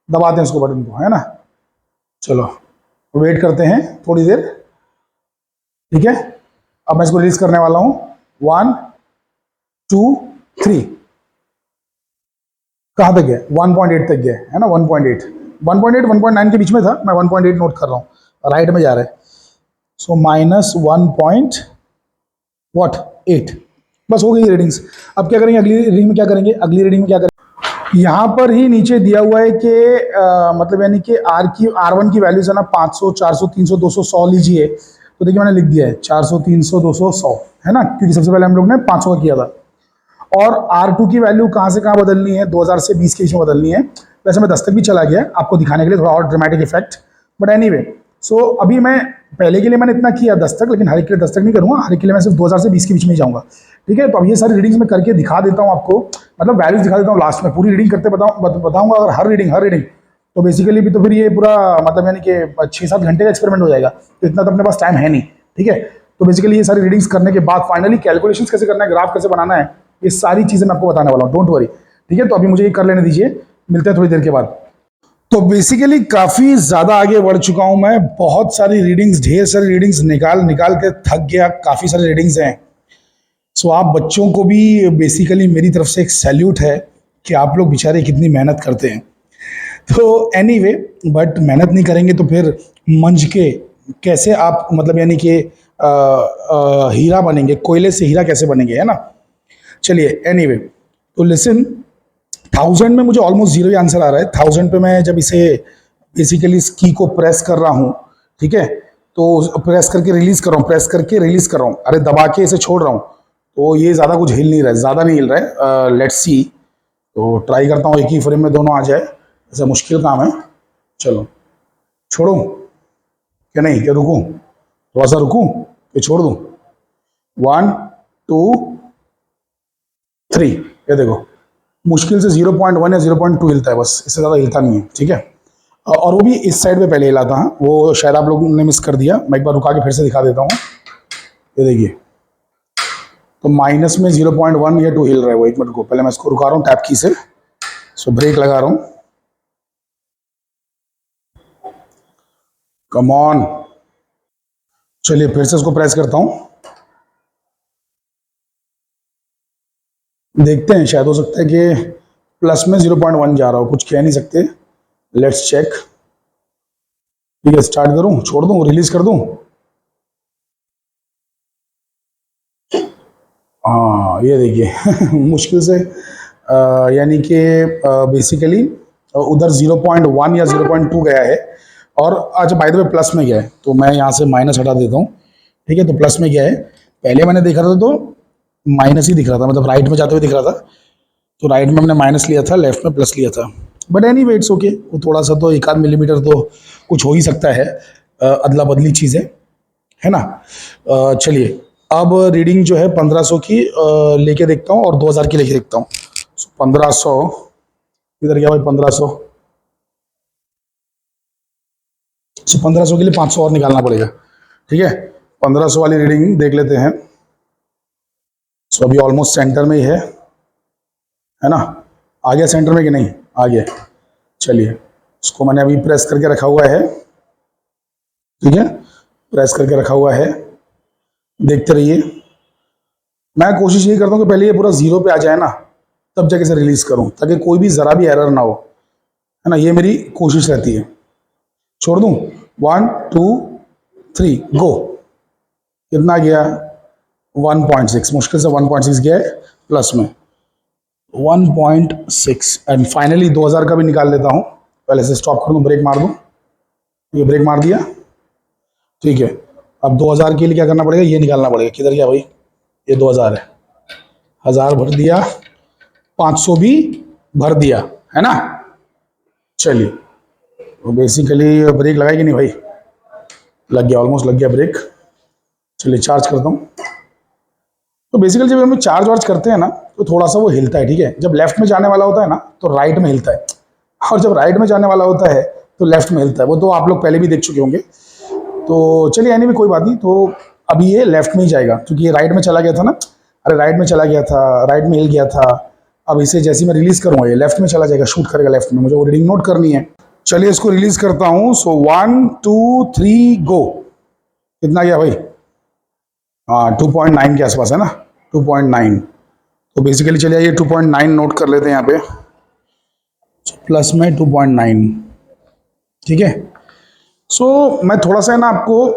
दबाते हैं इसको, बटन को, है ना। चलो वेट करते हैं थोड़ी देर, ठीक है। अब मैं इसको रिलीज करने वाला हूँ, 1 2 3। कहाँ तक गया? 1.8 तक गया, है ना, 1.8 1.9 के बीच में था, मैं 1.8 नोट कर रहा हूँ, राइट में जा रहा है। सो -1.8 बस हो गई रीडिंग्स। अब क्या करेंगे अगली रीडिंग में? क्या करेंगे अगली रीडिंग में? क्या करेंगे? यहाँ पर ही नीचे दिया हुआ है कि मतलब यानी कि R1 की वैल्यूज है ना, 500 400 300 200 100 लीजिए। तो देखिए मैंने लिख दिया है 400 300 200 100, है ना, क्योंकि सबसे पहले हम लोग ने 500 का किया था। और R2 की वैल्यू कहाँ से कहाँ बदलनी है? 2000 से 20 के बीच में बदलनी है। वैसे मैं 10 तक भी चला गया आपको दिखाने के लिए, थोड़ा और ड्रामेटिक इफेक्ट, बट एनीवे। सो अभी मैं पहले के लिए मैंने इतना किया 10 तक, लेकिन हर एक के लिए 10 तक नहीं करूँगा, हर एक के लिए मैं सिर्फ 2000 से 20 के बीच में ही जाऊँगा, ठीक है। तो अब ये सारी रीडिंग्स मैं करके दिखा देता हूँ आपको, मतलब वैल्यूज दिखा देता हूँ लास्ट में, पूरी रीडिंग करते बताऊँगा। अगर हर रीडिंग तो बेसिकली भी तो फिर ये पूरा मतलब यानी कि 6-7 घंटे का एक्सपेरिमेंट हो जाएगा, तो इतना तो अपने पास टाइम है नहीं, ठीक है। तो बेसिकली ये सारी रीडिंग्स करने के बाद फाइनली कैलकुलेशंस कैसे करना है, ग्राफ कैसे बनाना है, ये सारी चीज़ें मैं आपको बताने वाला हूँ, डोंट वरी। ठीक है, तो अभी मुझे ये कर लेने दीजिए, मिलते हैं थोड़ी देर के बाद। तो बेसिकली काफ़ी ज़्यादा आगे बढ़ चुका हूँ मैं, बहुत सारी रीडिंग्स, ढेर सारी रीडिंग्स निकाल निकाल के थक गया, काफ़ी सारी रीडिंग्स हैं। सो आप बच्चों को भी बेसिकली मेरी तरफ से एक सैल्यूट है कि आप लोग बेचारे कितनी मेहनत करते हैं। तो एनीवे, बट मेहनत नहीं करेंगे तो फिर मंझ के कैसे आप, मतलब यानी कि हीरा बनेंगे, कोयले से हीरा कैसे बनेंगे, है ना। चलिए एनीवे, तो लिसन, 1000 में मुझे ऑलमोस्ट जीरो ही आंसर आ रहा है। 1000 पे मैं जब इसे बेसिकली इस की को प्रेस कर रहा हूँ, ठीक है, तो प्रेस करके रिलीज कर रहा हूँ, प्रेस करके रिलीज कर रहा हूँ, अरे दबा के इसे छोड़ रहा हूँ, तो ये ज़्यादा कुछ हिल नहीं रहा है, ज़्यादा नहीं हिल रहा है। लेट्स सी, तो ट्राई करता हूँ एक ही फ्रेम में दोनों आ जाए, ऐसा मुश्किल काम है। चलो, छोड़ूं क्या, नहीं क्या रुकूं, थोड़ा सा रुकूं कि छोड़ दूं। 1 2 3, ये देखो मुश्किल से 0.1 या 0.2 हिलता है, बस इससे ज़्यादा हिलता नहीं है। ठीक है, और वो भी इस साइड पे पहले हिला था, वो शायद आप लोगों ने मिस कर दिया, मैं एक बार रुका के फिर से दिखा देता हूँ। ये देखिए, तो माइनस में 0.1 या 2 हिल रहा है वो। एक मिनट को, पहले मैं इसको रुका रहा हूँ टैप की से, सो ब्रेक लगा रहा हूँ। कम ऑन, चलिए फिर से इसको प्रेस करता हूँ, देखते हैं, शायद हो सकता है कि प्लस में 0.1 जा रहा हो, कुछ कह नहीं सकते। Let's check. ठीक है, स्टार्ट करूं, छोड़ दूं, रिलीज कर दूं। हाँ ये देखिए मुश्किल से यानी कि बेसिकली उधर 0.1 या 0.2 गया है, और अच्छा बाय द वे प्लस में गया है, तो मैं यहाँ से माइनस हटा देता हूँ। ठीक है, तो प्लस में गया है, पहले मैंने देखा था तो माइनस ही दिख रहा था, मतलब राइट में जाते हुए दिख रहा था, तो राइट में हमने माइनस लिया था, लेफ्ट में प्लस लिया था। But any way it's okay, वो थोड़ा सा तो 1 आध मिलीमीटर तो कुछ हो ही सकता है, अदला बदली चीज़ें, है ना। चलिए, अब रीडिंग जो है 1500 की लेके देखता हूँ और 2000 की लेके देखता हूँ। 1500 इधर गया भाई, 1500। 1500 के लिए 500 और निकालना पड़ेगा। ठीक है, 1500 वाली रीडिंग देख लेते हैं। सो अभी ऑलमोस्ट सेंटर में ही है ना, आ गया सेंटर में कि नहीं, आ गया। चलिए, इसको मैंने अभी प्रेस करके रखा हुआ है। ठीक है, प्रेस करके रखा हुआ है, देखते रहिए। मैं कोशिश यही करता हूँ कि पहले ये पूरा जीरो पे आ जाए ना, तब जाके इसे रिलीज करूँ, ताकि कोई भी ज़रा भी एरर ना हो, है ना, ये मेरी कोशिश रहती है। छोड़ दूँ, 1 2 3 गो। कितना गया, 1.6, मुश्किल से 1.6 गया है, प्लस में 1.6। एंड फाइनली 2000 का भी निकाल लेता हूँ। पहले से स्टॉप कर दूँ, ब्रेक मार दूँ, ये ब्रेक मार दिया। ठीक है, अब 2000 के लिए क्या करना पड़ेगा, ये निकालना पड़ेगा। किधर गया भाई, ये 2000 है, 1000 भर दिया, 500 भी भर दिया, है ना। चलिए, तो बेसिकली ब्रेक लगाई कि नहीं भाई, लग गया, ऑलमोस्ट लग गया ब्रेक। चलिए चार्ज करता हूँ। तो बेसिकली जब हम चार्ज वार्ज करते हैं ना, तो थोड़ा सा वो हिलता है। ठीक है, जब लेफ्ट में जाने वाला होता है ना, तो राइट में हिलता है, और जब राइट में जाने वाला होता है तो लेफ्ट में हिलता है। वो तो आप लोग पहले भी देख चुके होंगे। तो चलिए एनीवे कोई बात नहीं, तो अभी ये लेफ्ट में ही जाएगा, क्योंकि ये राइट में चला गया था ना, अरे राइट में चला गया था, राइट में हिल गया था। अब इसे जैसे मैं रिलीज करूँगा, ये लेफ्ट में चला जाएगा, शूट करेगा लेफ्ट में। मुझे वो रीडिंग नोट करनी है। चलिए इसको रिलीज करता हूँ। सो 1 2 3 गो। कितना गया भाई, हाँ 2.9 के आसपास है ना, 2.9। तो बेसिकली चलिए ये 2.9 नोट कर लेते हैं यहाँ पे, प्लस में 2.9। ठीक है, सो मैं थोड़ा सा है ना आपको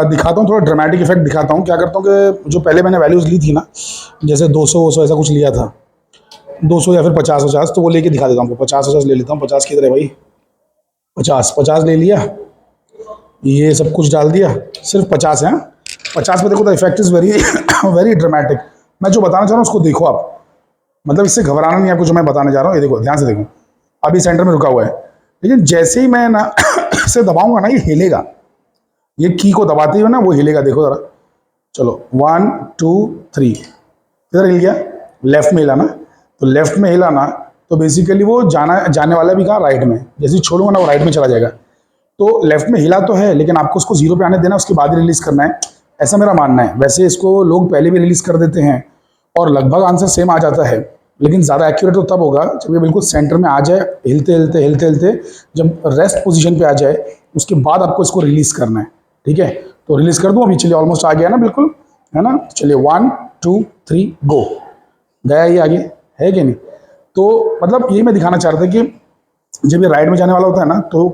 दिखाता हूँ, थोड़ा ड्रामेटिक इफेक्ट दिखाता हूँ। क्या करता हूँ कि जो पहले मैंने वैल्यूज़ ली थी ना, जैसे 200 ऐसा कुछ लिया था, 200 या फिर 50 तो वो लेके दिखा देता हूँ आपको। 50 ले लेता हूँ, 50 किधर है भाई, 50 ले लिया, ये सब कुछ डाल दिया, सिर्फ 50 है। 50 पे देखो, the effect is very very dramatic. मैं जो बताना चाह रहा हूँ उसको देखो आप, मतलब इससे घबराना नहीं आपको, जो मैं बताने जा रहा हूँ। ये देखो, ध्यान से देखो, अभी सेंटर में रुका हुआ है, लेकिन जैसे ही मैं ना इसे दबाऊंगा ना, ये हिलेगा। ये की को दबाते हुए ना वो हिलेगा, देखो जरा। चलो 1 2 3, किधर हिल गया, लेफ्ट में हिला ना, तो लेफ्ट में हिला ना, तो बेसिकली वो जाने वाला भी कहाँ, राइट में। जैसे ही छोड़ूंगा ना, वो राइट में चला जाएगा। तो लेफ्ट में हिला तो है, लेकिन आपको उसको जीरो पे आने देना, उसके बाद ही रिलीज करना है। ऐसा मेरा मानना है। वैसे इसको लोग पहले भी रिलीज़ कर देते हैं और लगभग आंसर सेम आ जाता है, लेकिन ज़्यादा एक्यूरेट तो तब होगा जब ये बिल्कुल सेंटर में आ जाए, हिलते हिलते हिलते हिलते जब रेस्ट पोजीशन पे आ जाए, उसके बाद आपको इसको रिलीज़ करना है। ठीक है, तो रिलीज़ कर दूँ अभी? चलिए, ऑलमोस्ट आ गया ना, बिल्कुल, है ना। चलिए 1 2 3 गो, गया ये आगे, है कि नहीं? तो मतलब यही मैं दिखाना चाह रहा था कि जब ये राइट में जाने वाला होता है ना, तो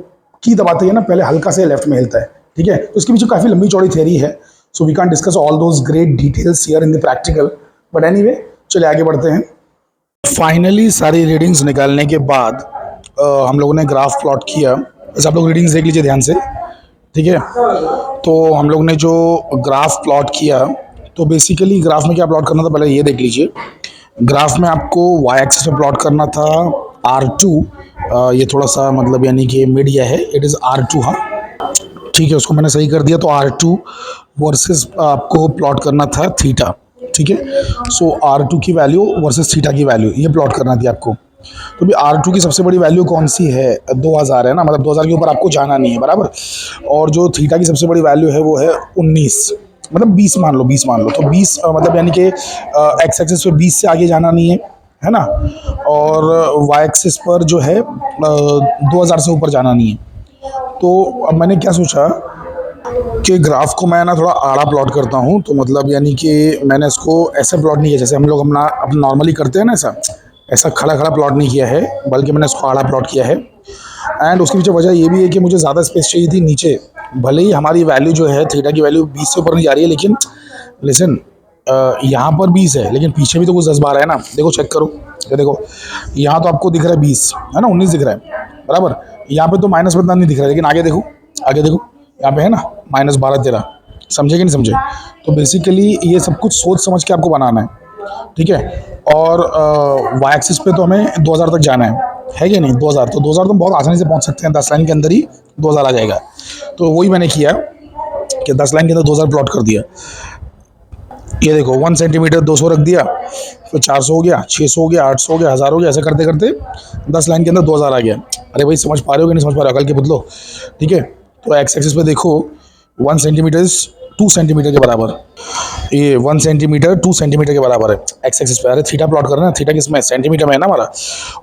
की दबाते ही ना पहले हल्का से लेफ्ट में हिलता है। ठीक है, तो इसके पीछे काफ़ी लंबी चौड़ी थ्योरी है, so we can discuss all those great details here in the practical, but anyway चलिए आगे बढ़ते हैं। फाइनली सारी रीडिंग्स निकालने के बाद हम लोगों ने ग्राफ प्लॉट किया। जैसे आप लोग रीडिंग्स देख लीजिए ध्यान से, ठीक है। तो हम लोग ने जो ग्राफ प्लॉट किया, तो बेसिकली ग्राफ में क्या प्लॉट करना था पहले ये देख लीजिए। ग्राफ में आपको वाई एक्सिस पे प्लॉट करना था R2, ये थोड़ा सा मतलब यानी कि मीडिया है, इट इज़ R2, हाँ ठीक है, उसको मैंने सही कर दिया। तो R2 वर्सेस आपको प्लॉट करना था थीटा, ठीक है। सो R2 की वैल्यू वर्सेस थीटा की वैल्यू ये प्लॉट करना थी आपको। तो भी R2 की सबसे बड़ी वैल्यू कौन सी है? 2000 है ना, मतलब 2000 के ऊपर आपको जाना नहीं है, बराबर। और जो थीटा की सबसे बड़ी वैल्यू है वो है 19, मतलब 20 मान लो, 20 मान लो। तो 20 मतलब यानी कि एक्स एक्सिस पे 20 से आगे जाना नहीं है ना, और वाई एक्सिस पर जो है 2000 से ऊपर जाना नहीं है। तो अब मैंने क्या सोचा कि ग्राफ को मैं ना थोड़ा आड़ा प्लॉट करता हूँ। तो मतलब यानी कि मैंने इसको ऐसे प्लॉट नहीं किया जैसे हम लोग अपना नॉर्मली करते हैं ना, ऐसा खड़ा खड़ा प्लॉट नहीं किया है, बल्कि मैंने इसको आड़ा प्लॉट किया है। एंड उसके पीछे वजह ये भी है कि मुझे ज़्यादा स्पेस चाहिए थी नीचे। भले ही हमारी वैल्यू जो है थीटा की वैल्यू 20 से ऊपर नहीं जा रही है, लेकिन लिसन, यहाँ पर 20 है, लेकिन पीछे भी तो कुछ 10-12 है ना। देखो, चेक करो, ये देखो, यहाँ तो आपको दिख रहा है 20, है ना, 19 दिख रहा है, बराबर। यहाँ पे तो माइनस बदला नहीं दिख रहा है, लेकिन आगे देखो, आगे देखो, यहाँ पे है ना -12-13, समझे कि नहीं समझे? तो बेसिकली ये सब कुछ सोच समझ के आपको बनाना है, ठीक है। और वाई एक्सिस पे तो हमें 2000 तक जाना है कि नहीं? 2000, तो 2000 तो बहुत आसानी से पहुंच सकते हैं, 10 लाइन के अंदर ही 2000 आ जाएगा। तो वही मैंने किया कि 10 लाइन के अंदर 2000 प्लॉट कर दिया। ये देखो, 1 सेंटीमीटर 200 रख दिया, फिर 400 हो गया, 600 हो गया, 800 हो गया, 1000 हो गया, ऐसे करते करते 10 लाइन के अंदर 2000 आ गया। अरे भाई, समझ पा रहे हो कि नहीं समझ पा रहे हो? अकल के बदलो, ठीक है। तो एक्स एक्सिस पे देखो, 1 सेंटीमीटर 2 सेंटीमीटर के बराबर, ये 1 सेंटीमीटर 2 सेंटीमीटर के बराबर है एक्स एक्सिस पे। अरे थीटा प्लॉट करना है, थीटा किसमें? सेंटीमीटर में है ना हमारा।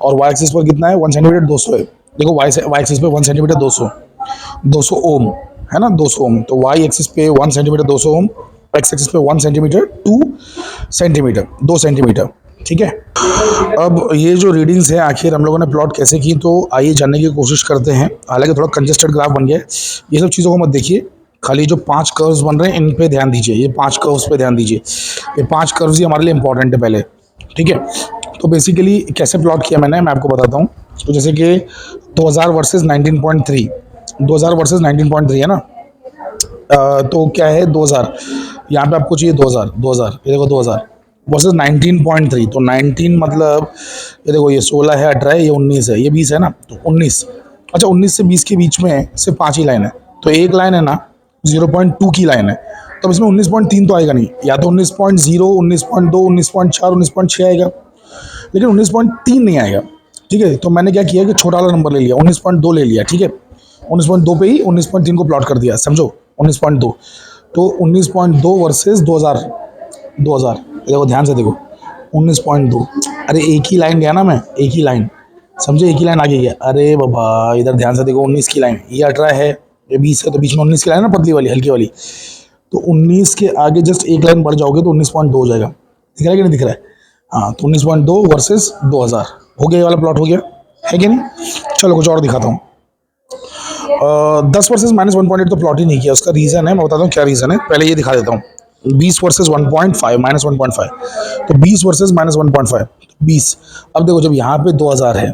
और वाई एक्सिस पर कितना है? 1 सेंटीमीटर 200 है। देखो, वाई एक्सिस पे 1 सेंटीमीटर 200 ओम, है ना, 200 ओम। तो वाई एक्सिस पे 1 सेंटीमीटर 200 ओम, एक्स एक्सिस पे 1 सेंटीमीटर 2 सेंटीमीटर 2 सेंटीमीटर, ठीक है। अब ये जो रीडिंग्स है आखिर हम लोगों ने प्लॉट कैसे की, तो आइए जानने की कोशिश करते हैं। हालांकि थोड़ा कंजेस्टेड ग्राफ बन गया है, ये सब चीज़ों को मत देखिए, खाली जो 5 कर्व्स बन रहे हैं इन पे ध्यान दीजिए। ये 5 कर्व्स पे ध्यान दीजिए, ये 5 कर्व्स ही हमारे लिए इंपॉर्टेंट है पहले, ठीक है। तो बेसिकली कैसे प्लॉट किया मैंने, मैं आपको बताता हूँ। तो जैसे कि 2000 वर्सेस 19.3, 2000 वर्सेस 19.3 है ना। तो क्या है 2000, यहाँ पे आपको चाहिए 2000, ये देखो 2000 वर्सेस 19.3। तो 19 मतलब ये देखो, ये 16 है, 18 है, ये 19 है, ये 20 है ना। तो 19, अच्छा 19 से 20 के बीच में सिर्फ 5 ही लाइन है, तो एक लाइन है ना 0.2 की लाइन है। तो इसमें 19.3 तो आएगा नहीं, या तो 19.0, 19.2, 19.4, 19.6 आएगा, लेकिन 19.3 नहीं आएगा, ठीक है। तो मैंने क्या किया कि छोटा वाला नंबर ले लिया, 19.2 ले लिया, ठीक है। 19.2 पे ही 19.3 को प्लॉट कर दिया, समझो 19.2। तो 19.2 वर्सेस 2000, देखो ध्यान से देखो, 19.2, अरे एक ही लाइन गया ना मैं, एक ही लाइन, समझे, एक ही लाइन आगे गया। अरे बाबा, इधर ध्यान से देखो, 19 की लाइन, ये 18 है, ये 20 है, तो बीच में 19 की लाइन है ना, पतली वाली, हल्की वाली। तो 19 के आगे जस्ट एक लाइन बढ़ जाओगे तो 19.2 हो जाएगा, दिख रहा है कि नहीं दिख रहा है? हाँ, तो 19.2 वर्सेस 2000 हो गया, ये वाला प्लॉट हो गया, है कि नहीं? चलो कुछ और दिखाता हूँ। 10 वर्सेस -1.8 तो प्लॉट ही नहीं किया, उसका रीज़न है, मैं बताता हूँ क्या रीज़न है, पहले ये दिखा देता हूँ। 20 वर्सेस 1.5 -1.5, तो 20 वर्सेस -1.5, 20। अब देखो, जब यहाँ पे 2000 है,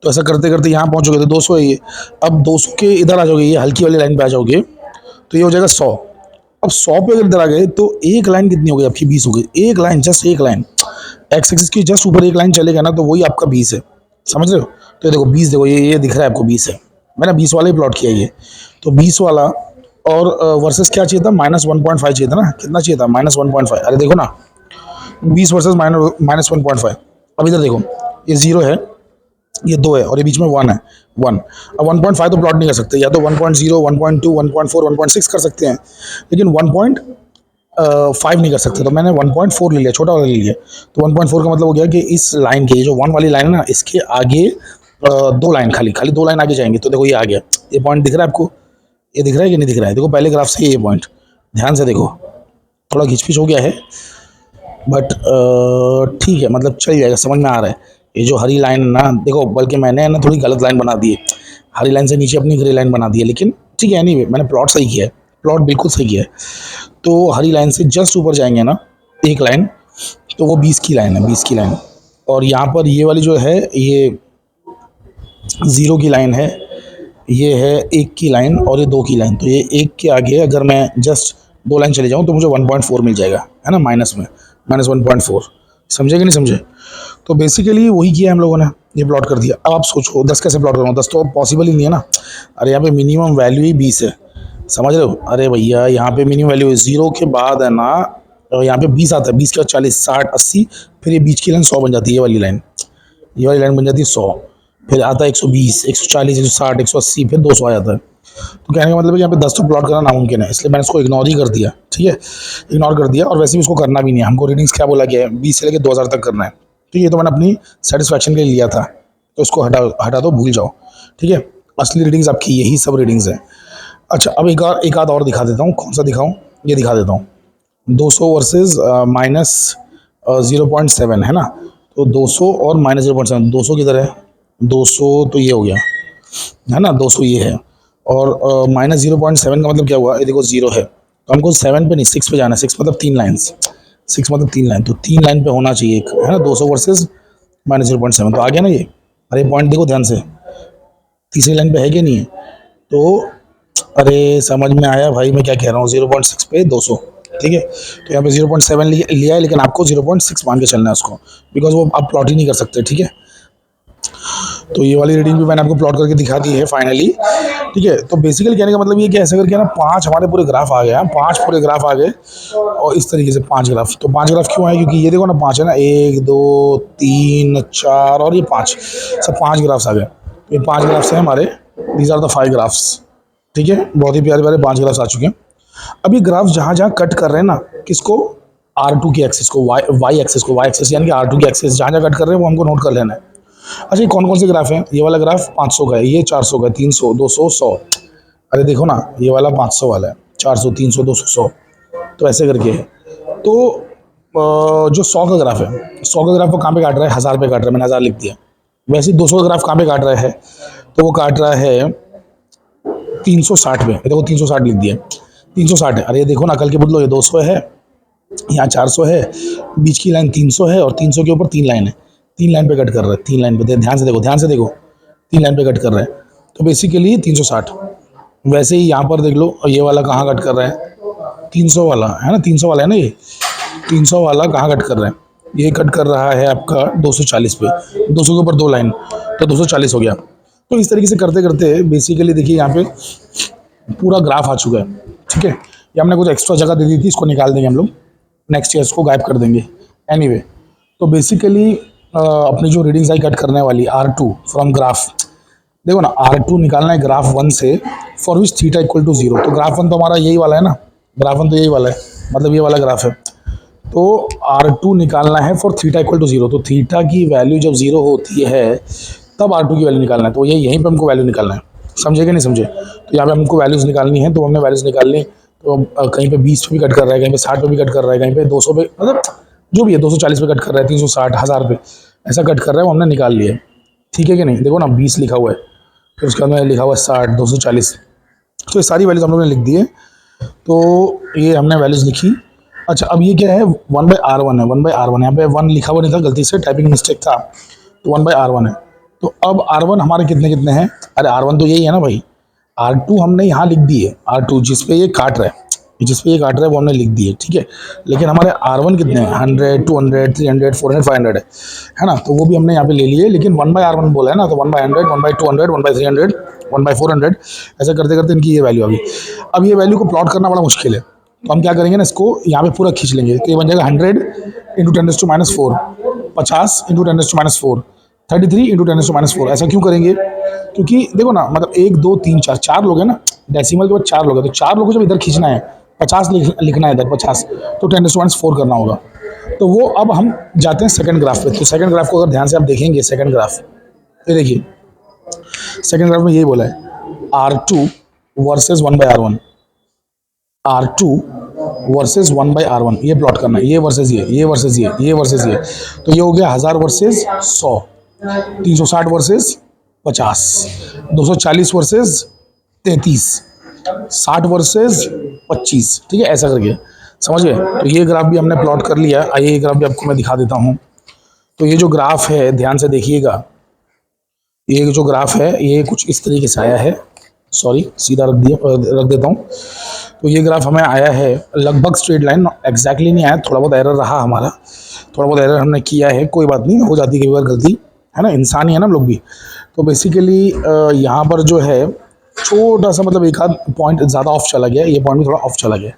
तो ऐसा करते करते यहाँ पहुँचोगे तो 200 है ये। अब 200 के इधर आ जाओगे, ये हल्की वाली लाइन पे आ जाओगे, तो ये हो जाएगा 100। अब 100 पे अगर इधर आ गए तो एक लाइन कितनी हो गई आपकी? 20 हो गई, एक लाइन, जस्ट एक लाइन, एक्स एक्सिस की जस्ट ऊपर एक लाइन चलेगा ना, तो वही आपका 20 है, समझ रहे हो? तो ये देखो 20, देखो ये दिख रहा है आपको 20 है, मैंने 20 वाला ही प्लॉट किया ये। तो 20 वाला और वर्सेस क्या चाहिए था? -1.5 चाहिए था ना, कितना चाहिए था? -1.5। अरे देखो ना, 20 वर्सेस -1.5। अब इधर देखो, ये 0 है, ये 2 है, और ये बीच में 1 है, 1। अब 1.5 तो प्लॉट नहीं कर सकते, या तो 1.0, 1.2, 1.4, 1.6 कर सकते हैं, लेकिन 5 नहीं कर सकते, तो मैंने 1.4 ले लिया, छोटा वाला ले लिया। तो 1.4 का मतलब हो गया कि इस लाइन के, जो 1 वाली लाइन है ना, इसके आगे 2 लाइन, खाली 2 लाइन आगे जाएंगे। तो देखो ये आ गया, ये पॉइंट दिख रहा है आपको, ये दिख रहा है कि नहीं दिख रहा है? देखो पहले ग्राफ से ये पॉइंट ध्यान से देखो, थोड़ा घिचपिच हो गया है बट ठीक है, मतलब चल जाएगा, समझ में आ रहा है। ये जो हरी लाइन ना, देखो बल्कि मैंने ना थोड़ी गलत लाइन बना दी है, हरी लाइन से नीचे अपनी ग्रे लाइन बना दी है, लेकिन ठीक है, एनीवे मैंने प्लॉट सही किया है, प्लॉट बिल्कुल सही किया है। तो हरी लाइन से जस्ट ऊपर जाएंगे ना एक लाइन, तो वो 20 की लाइन है, 20 की लाइन। और यहाँ पर ये वाली जो है ये 0 की लाइन है, ये है 1 की लाइन और ये 2 की लाइन। तो ये 1 के आगे अगर मैं जस्ट 2 लाइन चले जाऊँ तो मुझे 1.4 मिल जाएगा, है ना, माइनस में, -1.4। समझे कि नहीं समझे? तो बेसिकली वही किया हम लोगों ने, ये प्लॉट कर दिया। अब आप सोचो 10 कैसे प्लॉट करूँगा, 10 तो पॉसिबल ही नहीं है ना। अरे यहाँ पे मिनिमम वैल्यू ही 20 है, समझ रहे हो? अरे भैया यहाँ पे मिनिमम वैल्यू है 0 के बाद है ना, और यहाँ पे 20 आता है, 20 के बाद 40, 60, 80, फिर ये बीच की लाइन 100 बन जाती है, ये वाली लाइन, ये वाली लाइन बन जाती है 100, फिर आता है 120, 140, 160, 180, फिर 200 आ जाता है। तो कहने का मतलब है कि यहाँ पे 10 तो प्लॉट करना नामुमकिन है, इसलिए मैंने इसको इग्नोर ही कर दिया, ठीक है, इग्नोर कर दिया। और वैसे भी इसको करना भी नहीं है, हमको रीडिंग्स क्या बोला गया है, 20 से लेकर 2000 तक करना है। तो ये तो मैंने अपनी सेटिस्फैक्शन के लिए लिया था, तो इसको हटा दो, भूल जाओ, ठीक है। असली रीडिंग्स आपकी यही सब रीडिंग्स हैं। अच्छा, अब एक आध और दिखा देता हूँ। कौन सा दिखाऊँ? ये दिखा देता हूँ, 200 वर्सेस -0.7 है ना। तो 200 और -0.7, 200 किधर है? 200 तो ये हो गया, है ना, 200 ये है, और -0.7 का मतलब क्या हुआ? ये देखो 0 है, तो हमको 7 पे नहीं 6 पे जाना है। 6 मतलब 3 लाइन्स, 6 मतलब 3 लाइन, तो 3 लाइन पे होना चाहिए एक, है ना, 200 वर्सेस -0.7, तो आ गया ना ये। अरे पॉइंट देखो ध्यान से, तीसरी लाइन पे है कि नहीं है? तो अरे समझ में आया भाई मैं क्या कह रहा हूँ, 0.6 पे 200, ठीक है। तो यहाँ पे 0.7 लिया है, लेकिन आपको 0.6 मान के चलना है उसको, बिकॉज वो आप प्लॉट ही नहीं कर सकते, ठीक है। तो ये वाली रीडिंग भी मैंने आपको प्लॉट करके दिखा दी है फाइनली, ठीक है। तो बेसिकली कहने का मतलब ये कि ऐसे करके ना 5 हमारे पूरे ग्राफ आ गए हैं, 5 पूरे ग्राफ आ गए, और इस तरीके से 5 ग्राफ। तो 5 ग्राफ क्यों आए? क्योंकि ये देखो ना 5 है ना, 1 2 3 4 और ये 5, सब 5 ग्राफ्स आ गए। तो ये 5 ग्राफ्स हैं हमारे, दीज आर द 5 ग्राफ्स, ठीक है। बहुत ही प्यारे प्यारे 5 ग्राफ्स आ चुके हैं। अब ये ग्राफ जहाँ जहाँ कट कर रहे हैं ना, किसको? R2 की एक्सिस को, वाई एक्सिस को, वाई एक्सिस यानी कि R2 की एक्सिस जहाँ जहाँ कट कर रहे हैं वो हमको नोट कर लेना है। अच्छा, ये कौन कौन से ग्राफ हैं? ये वाला ग्राफ 500 का है, ये 400 का है, 300, 200, 100। अरे देखो ना, ये वाला 500 वाला है, 400, 300, 200, 100, तो ऐसे करके है। तो जो 100 का ग्राफ है, 100 का ग्राफ वो कहाँ पे काट रहा है? 1000 पे काट रहा है, मैंने 1000 लिख दिया। वैसे 200 का ग्राफ कहाँ पे काट रहा है? तो वो काट रहा है 360 पे, देखो 360 लिख दिया, 360 है। अरे देखो ना, कल के बदलो ये 200 है, यहाँ 400 है, बीच की लाइन 300 है, और 300 के ऊपर 3 लाइन है, 3 लाइन पे कट कर रहा है, 3 लाइन पे, ध्यान से देखो, ध्यान से देखो, 3 लाइन पे कट कर रहा है। तो बेसिकली 360। वैसे ही यहाँ पर देख लो, ये वाला कहाँ कट कर रहा है? 300 वाला है ना, 300 वाला है ना, ये 300 वाला कहाँ कट कर रहा है? ये कट कर रहा है आपका 240 पे, 200 के ऊपर 2 लाइन, तो 240 हो गया। तो इस तरीके से करते करते बेसिकली देखिए यहाँ पे पूरा ग्राफ आ चुका है, ठीक है। ये हमने कुछ एक्स्ट्रा जगह दे दी थी, इसको निकाल देंगे हम लोग, नेक्स्ट ईयर इसको गायब कर देंगे। एनीवे, तो बेसिकली अपनी जो रीडिंग्स आई कट करने वाली R2 फ्रॉम ग्राफ, देखो ना, R2 निकालना है ग्राफ 1 से, for which theta equal to 0। तो ग्राफ 1 तो हमारा यही वाला है ना, ग्राफ 1 तो यही वाला है, मतलब ये वाला ग्राफ है। तो R2 निकालना है फॉर थीटा इक्वल टू 0। तो थीटा की वैल्यू जब 0 होती है तब R2 की वैल्यू निकालना है। तो यहीं पे हमको वैल्यू निकालना है, समझे कि नहीं समझे? तो यहाँ पे हमको वैल्यूज़ निकालनी है, तो हमने वैल्यूज़ निकाल ली। तो कहीं पे 20 पे भी कट कर रहा है, कहीं पे 60 पे भी कट कर रहा है, कहीं पे 200 पे, मतलब जो भी है 240 पे कट कर रहा है, 360, 1000 पे ऐसा कट कर रहा है, वो हमने निकाल लिया है, ठीक है कि नहीं? देखो ना 20 लिखा हुआ है, फिर उसके अंदर लिखा हुआ है 60, 240, तो ये सारी वैल्यूज़ हम लोगों ने लिख दी है। तो ये हमने वैल्यूज़ लिखी। अच्छा, अब ये क्या है? 1/R1 है, 1/R1, यहाँ पे 1 लिखा हुआ नहीं था, गलती से टाइपिंग मिस्टेक था, तो 1/R1 है। तो अब R1 हमारे कितने कितने हैं? अरे R1 तो यही है ना भाई, R2 हमने यहाँ लिख दी है, R2 जिस पे ये काट रहा है, वो हमने लिख दी है, ठीक है। लेकिन हमारे R1 कितने हैं? 100, 200, 300, 400, 500 है ना, तो वो भी हमने यहाँ पे ले लिए, लेकिन 1/R1 बोला है ना, तो 1/100, 1/200, 1/300, 1/400, ऐसा करते करते इनकी ये वैल्यू आ गई। अब ये वैल्यू को प्लॉट करना बड़ा मुश्किल है, तो हम क्या करेंगे ना, इसको यहाँ पे पूरा खींच लेंगे, तो ये बन जाएगा 100 × 10⁻⁴, 50 × 10⁻⁴, 33 × 10⁻⁴। ऐसा क्यों करेंगे? क्योंकि देखो ना, मतलब 1 2 3 4 लोग हैं ना, डेसिमल के बाद 4 लोग हैं, तो 4 लोग को जब इधर खींचना है 50 लिखना है इधर 50, तो 10⁻⁴ करना होगा। तो वो अब हम जाते हैं सेकंड ग्राफ पे। तो सेकंड ग्राफ को अगर ध्यान से आप देखेंगे, सेकंड ग्राफ ये देखिए, सेकंड ग्राफ में यही बोला है R2 versus 1/R1, R2 versus 1/R1, ये प्लॉट करना है, ये वर्सेस ये वर्सेस ये वर्सेस ये। तो ये हो गया 1000 वर्सेस 100, 360 वर्सेस 50, 240 वर्सेस 33, 60 वर्सेस 25, ठीक है, ऐसा करके समझ गए। तो ये ग्राफ भी हमने प्लॉट कर लिया। आइए ये ग्राफ भी आपको मैं दिखा देता हूँ। तो ये जो ग्राफ है ध्यान से देखिएगा, ये जो ग्राफ है ये कुछ इस तरीके से आया है, सॉरी सीधा रख देता हूँ। तो ये ग्राफ हमें आया है लगभग स्ट्रेट लाइन, एग्जैक्टली नहीं आया, थोड़ा बहुत एरर रहा हमारा, थोड़ा बहुत एरर हमने किया है, कोई बात नहीं, हो जाती है कई बार गलती, है ना, इंसान ही है ना हम लोग भी। तो बेसिकली यहाँ पर जो है छोटा सा मतलब एक आध पॉइंट ज़्यादा ऑफ चला गया, ये पॉइंट भी थोड़ा ऑफ चला गया,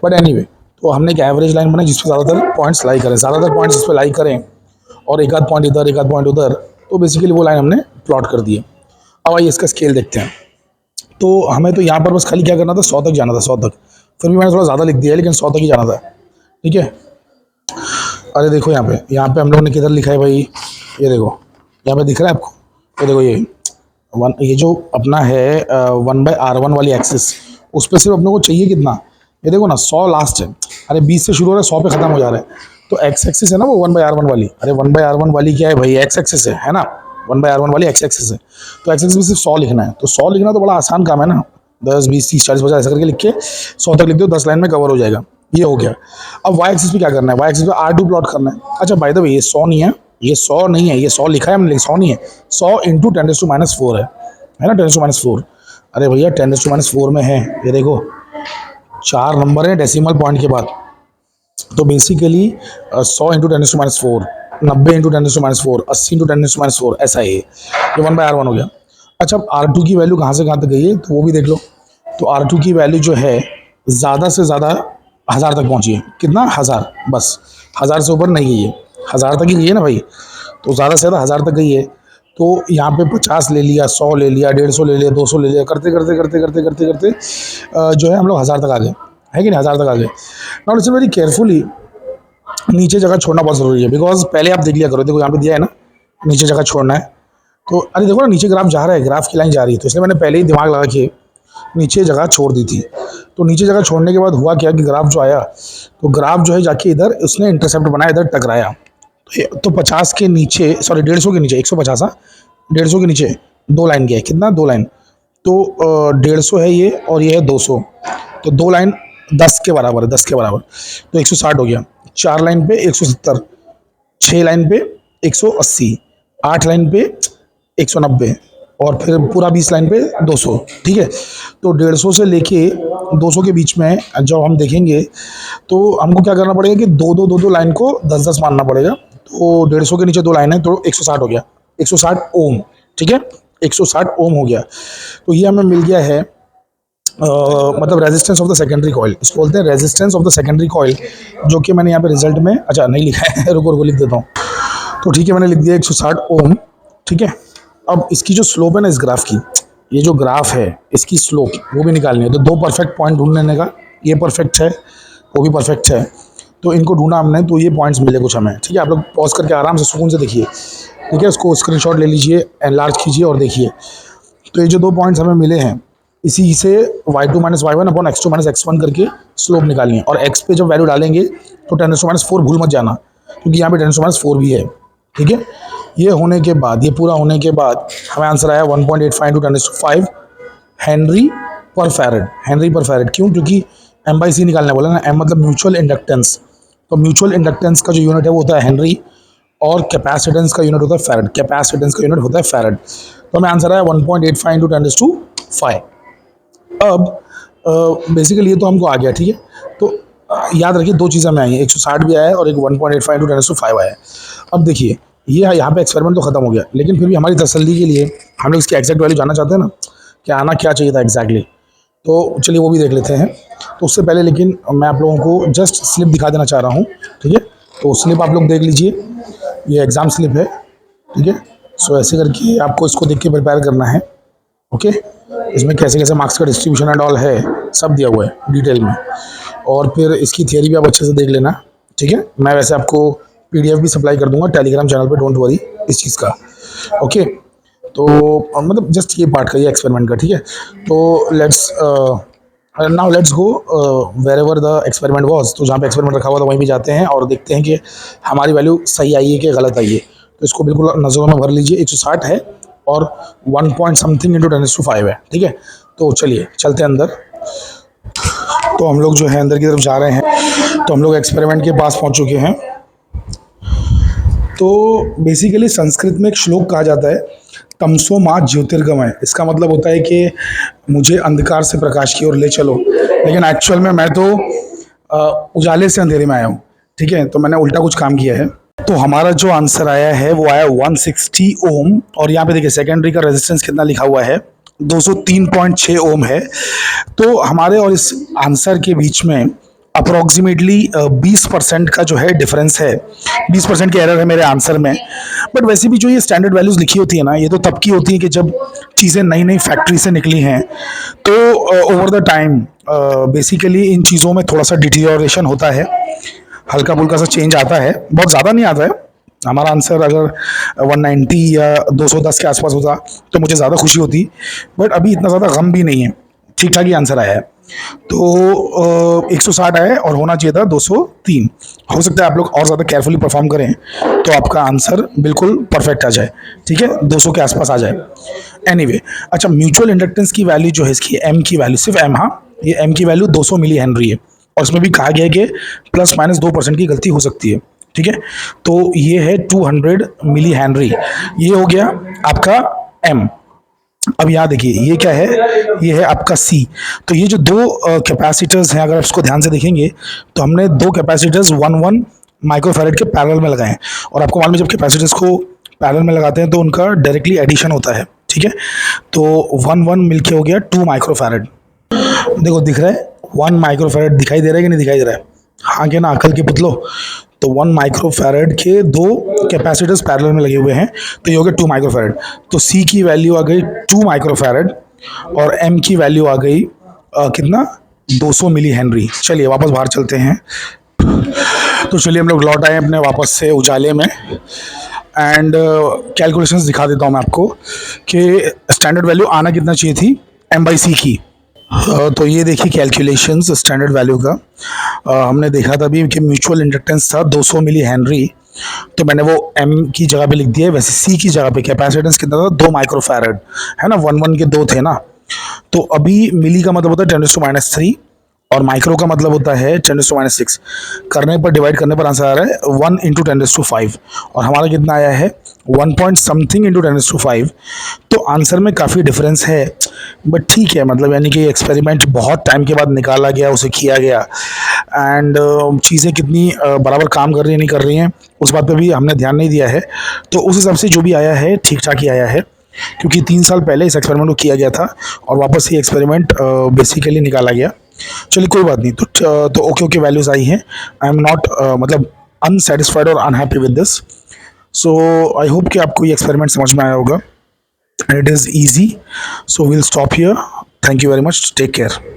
बट एनीवे तो हमने एक एवरेज लाइन बनाई जिस पर ज़्यादातर पॉइंट्स लाई करें, ज़्यादातर पॉइंट्स इस पर लाई करें और एक आध पॉइंट इधर एक आध पॉइंट उधर, तो बेसिकली वो लाइन हमने प्लॉट कर दी है। अब आइए इसका स्केल देखते हैं। तो हमें तो यहाँ पर बस खाली क्या करना था, 100 तक जाना था, 100 तक, फिर भी मैंने थोड़ा ज़्यादा लिख दिया है, लेकिन 100 तक ही जाना था, ठीक है। अरे देखो यहाँ पे हम लोगों ने किधर लिखा है भाई, ये देखो यहाँ पे दिख रहा है आपको, ये देखो ये जो अपना है 1/R1 वाली एक्सिस, उस पर सिर्फ अपने को चाहिए कितना, ये देखो ना 100 लास्ट है, अरे 20 से शुरू हो रहा है 100 पे ख़त्म हो जा रहा है। तो एक्स एक्सिस है ना वो 1/R1 वाली, अरे 1/R1 वाली क्या है भाई, एक्स एक्सिस है ना, 1/R1 वाली एक्स एक्सिस है। तो एक्स एक्सिस में सिर्फ 100 लिखना है, तो 100 लिखना तो बड़ा आसान काम है ना, 10 20 30 40 50 ऐसा करके लिख के 100 तक लिख दो, 10 लाइन में कवर हो जाएगा, ये हो गया। अब वाई एक्सिस पे क्या करना है, वाई एक्सिस पे R2 प्लॉट करना है। अच्छा बाय द वे ये 100 नहीं है, ये 100 नहीं है, ये 100 लिखा है हमने, 100 नहीं है, 100 इंटू 10⁻⁴ है ना, 10⁻⁴। अरे भैया 10⁻⁴ में है, ये देखो 4 नंबर है डेसिमल पॉइंट के बाद, तो बेसिकली 100 इंटू 10⁻⁴, 90 इंटू 10⁻⁴, 80 इंटू 10⁻⁴, ऐसा है ये 1/R1 हो गया। अच्छा अब R2 की वैल्यू कहाँ से कहाँ तक गई है तो वो भी देख लो। तो R2 की वैल्यू जो है ज़्यादा से ज़्यादा 1000 तक पहुँची है, कितना 1000, बस 1000 से ऊपर नहीं गई है, 1000 तक ही गई है ना भाई, तो ज़्यादा से ज़्यादा 1000 तक गई है। तो यहाँ पे 50 ले लिया, 100 ले लिया, 150 ले लिया, 200 ले लिया, करते करते करते करते करते करते जो है हम लोग 1000 तक आ गए, है कि नहीं, 1000 तक आ गए। नाउ लिसन वेरी केयरफुली, नीचे जगह छोड़ना बहुत ज़रूरी है, बिकॉज पहले आप देख लिया करो, देखो यहाँ पे दिया है ना नीचे जगह छोड़ना है, तो अरे देखो ना नीचे ग्राफ जा रहा है, ग्राफ की लाइन जा रही है, तो इसलिए मैंने पहले ही दिमाग लगा के नीचे जगह छोड़ दी थी। तो नीचे जगह छोड़ने के बाद हुआ क्या कि ग्राफ जो आया, तो ग्राफ जो है जाके इधर उसने इंटरसेप्ट बनाया, इधर टकराया, तो 50 के नीचे, सॉरी 150 के नीचे, 150 150 के नीचे 2 लाइन गया है, कितना 2 लाइन, तो 150 है ये और ये है 200, तो 2 लाइन 10 के बराबर है, 10 के बराबर, तो 160 हो गया। 4 लाइन पे 170, 6 लाइन पे 180, 8 लाइन पे 190 और फिर पूरा 20 लाइन पे 200, ठीक है। तो 150 से लेके 200 के बीच में जब हम देखेंगे तो हमको क्या करना पड़ेगा कि दो लाइन को 10-10 मानना पड़ेगा। तो 150 के नीचे 2 लाइन है तो 160 हो गया, 160 ओम, ठीक है, 160 ओम हो गया। तो ये हमें मिल गया है मतलब resistance of the secondary coil, इसको बोलते हैं resistance of the secondary coil, जो कि मैंने यहाँ पे रिजल्ट में, अच्छा नहीं लिखा है, रुको लिख देता हूँ। तो ठीक है मैंने लिख दिया 160 ओम, ठीक है। अब इसकी जो स्लोप है ना इस ग्राफ की, ये जो ग्राफ है इसकी स्लोप वो भी निकालनी है, तो 2 परफेक्ट पॉइंट ढूंढने का, ये परफेक्ट है वो भी परफेक्ट है, तो इनको ढूंढा हमने, तो ये पॉइंट्स मिले कुछ हमें, ठीक है। आप लोग पॉज करके आराम से सुकून से देखिए, ठीक है, उसको स्क्रीनशॉट ले लीजिए, एनलार्ज कीजिए और देखिए। तो ये जो 2 पॉइंट्स हमें मिले हैं, इसी से y2 minus y1 upon x2 minus x1 करके स्लोप निकालनी है, और x पे जब वैल्यू डालेंगे तो 10⁻⁴ भूल मत जाना, क्योंकि यहाँ पे 10⁻⁴ भी है, ठीक है। ये होने के बाद, ये पूरा होने के बाद हमें आंसर आया 1.85 इंटू 10⁵ हेनरी पर फैरड, हेनरी पर फैरड, क्यों, क्योंकि M/C निकालने बोला ना, M मतलब म्यूचुअल इंडक्टेंस, तो म्यूचुअल इंडक्टेंस का जो यूनिट है वो होता है हेनरी, और कैपेसिटेंस का यूनिट होता है फैरड, कैपेसिटेंस का यूनिट होता है फैरड। तो हमें आंसर आया 1.85 इंटू 10⁵। अब बेसिकली ये तो हमको आ गया, ठीक है। तो याद रखिए 2 चीज़ें हमें आई हैं, 160 भी आया है और एक 1.85 इंटू 10⁵ आया है। अब देखिए ये यहाँ पे एक्सपेरिमेंट तो ख़त्म हो गया, लेकिन फिर भी हमारी तसल्ली के लिए हम लोग इसकी एग्जैक्ट वैल्यू जानना चाहते हैं ना, कि आना क्या चाहिए था एग्जैक्टली, तो चलिए वो भी देख लेते हैं। तो उससे पहले लेकिन मैं आप लोगों को जस्ट स्लिप दिखा देना चाह रहा हूँ, ठीक है। तो स्लिप आप लोग देख लीजिए, ये एग्ज़ाम स्लिप है, ठीक है। सो ऐसे करके आपको इसको देख के प्रिपेयर करना है, ओके, इसमें कैसे कैसे मार्क्स का डिस्ट्रीब्यूशन एंड ऑल है, सब दिया हुआ है डिटेल में। और फिर इसकी थियरी भी आप अच्छे से देख लेना, ठीक है। मैं वैसे आपको पीडीएफ भी सप्लाई कर दूंगा टेलीग्राम चैनल पे, डोंट वरी इस चीज़ का। ओके, तो मतलब जस्ट ये पार्ट का, ये एक्सपेरिमेंट का, ठीक है। तो now let's go wherever the experiment was. तो जहाँ पे एक्सपेरिमेंट रखा हुआ था वहीं भी जाते हैं और देखते हैं कि हमारी वैल्यू सही आई है कि गलत आई है। तो इसको बिल्कुल नज़रों में भर लीजिए। 160 है और 1 पॉइंट समथिंग इंटू 10⁵ है, ठीक है। तो चलिए चलते हैं अंदर। तो हम लोग जो है अंदर की तरफ जा रहे हैं। तो हम लोग एक्सपेरिमेंट के पास पहुंच चुके हैं। तो बेसिकली संस्कृत में एक श्लोक कहा जाता है, तमसो माँ ज्योतिर्गमय। इसका मतलब होता है कि मुझे अंधकार से प्रकाश की ओर ले चलो। लेकिन एक्चुअल में मैं तो उजाले से अंधेरे में आया हूँ, ठीक है। तो मैंने उल्टा कुछ काम किया है। तो हमारा जो आंसर आया है वो आया 160 ओम। और यहाँ पे देखिए सेकेंडरी का रेजिस्टेंस कितना लिखा हुआ है, 203.6 ओम है। तो हमारे और इस आंसर के बीच में अप्रोक्सीमेटली 20% का जो है डिफरेंस है, 20% की एरर है मेरे आंसर में। बट वैसे भी जो ये स्टैंडर्ड वैल्यूज़ लिखी होती है ना, ये तो तब की होती है कि जब चीज़ें नई नई फैक्ट्री से निकली हैं। तो ओवर द टाइम बेसिकली इन चीज़ों में थोड़ा सा डिटीरियोरेशन होता है, हल्का फुल्का सा चेंज आता है, बहुत ज़्यादा नहीं आता है। हमारा आंसर अगर 190 या 210 के आसपास होता तो मुझे ज़्यादा खुशी होती, बट अभी इतना ज़्यादा गम भी नहीं है, ठीक ठाक ही आंसर आया है। तो 160 आया और होना चाहिए था 203। हो सकता है आप लोग और ज़्यादा केयरफुली परफॉर्म करें तो आपका आंसर बिल्कुल परफेक्ट आ जाए, ठीक है, 200 के आसपास आ जाए। एनीवे, अच्छा, म्यूचुअल इंडक्टेंस की वैल्यू जो है इसकी, एम की वैल्यू, सिर्फ एम, हाँ, ये एम की वैल्यू 200 मिली हेनरी है। और इसमें भी कहा गया है कि ±2% की गलती हो सकती है, ठीक है। तो ये है 200 मिली हेनरी, ये हो गया आपका एम। अब यहाँ देखिए ये क्या है, ये है आपका सी। तो ये जो दो कैपेसिटर्स हैं, अगर आप इसको ध्यान से देखेंगे तो हमने दो कैपेसिटर्स 1 माइक्रोफैरेड के पैरेलल में लगाए हैं। और आपको मालूम है जब कैपेसिटर्स को पैरेलल में लगाते हैं तो उनका डायरेक्टली एडिशन होता है, ठीक है। तो 1 मिलके हो गया 2 माइक्रोफैरेड। देखो दिख रहा है 1 माइक्रोफैरेड, दिखाई दे रहा है कि नहीं दिखाई दे रहा है? हाँ के ना, अकल के पुतलो। तो 1 माइक्रोफैरेड के दो कैपेसिटर्स पैरेलल में लगे हुए हैं, तो ये हो गया 2 माइक्रोफैरेड। तो सी की वैल्यू आ गई 2 माइक्रोफैरेड और एम की वैल्यू आ गई कितना, 200 मिली हेनरी। चलिए वापस बाहर चलते हैं। तो चलिए हम लोग लौट आए अपने वापस से उजाले में। एंड कैलकुलेशंस दिखा देता हूँ मैं आपको कि स्टैंडर्ड वैल्यू आना कितना चाहिए थी m/c की। तो ये देखिए कैलकुलेशंस स्टैंडर्ड वैल्यू का। हमने देखा था अभी कि म्यूचुअल इंडक्टेंस था 200 मिली हेनरी, तो मैंने वो m की जगह पे लिख दिया है। वैसे c की जगह पे कैपेसिटेंस कितना था, 2 माइक्रोफैरेड, है ना, 1 के 2 थे ना। तो अभी मिली का मतलब होता है 10⁻³ और माइक्रो का मतलब होता है 10⁻⁶। करने पर, डिवाइड करने पर आंसर आ रहा है 1 × 10⁵ और हमारा कितना आया है 1 पॉइंट समथिंग × 10⁵। तो आंसर में काफ़ी डिफरेंस है, बट ठीक है, मतलब यानी कि एक्सपेरिमेंट बहुत टाइम के बाद निकाला गया, उसे किया गया। एंड चीज़ें कितनी बराबर काम कर रही हैं नहीं कर रही हैं उस बात पे भी हमने ध्यान नहीं दिया है। तो उस हिसाब से जो भी आया है ठीक ठाक ही आया है, क्योंकि 3 साल पहले इस एक्सपेरिमेंट को किया गया था और वापस ये एक्सपेरिमेंट बेसिकली निकाला गया। चलिए कोई बात नहीं। तो ओके वैल्यूज़ आई हैं। आई एम नॉट मतलब अनसेटिस्फाइड और unhappy with this. So I hope कि आपको ये एक्सपेरिमेंट समझ में आया होगा। And it is easy. So we'll stop here. Thank you very much, take care.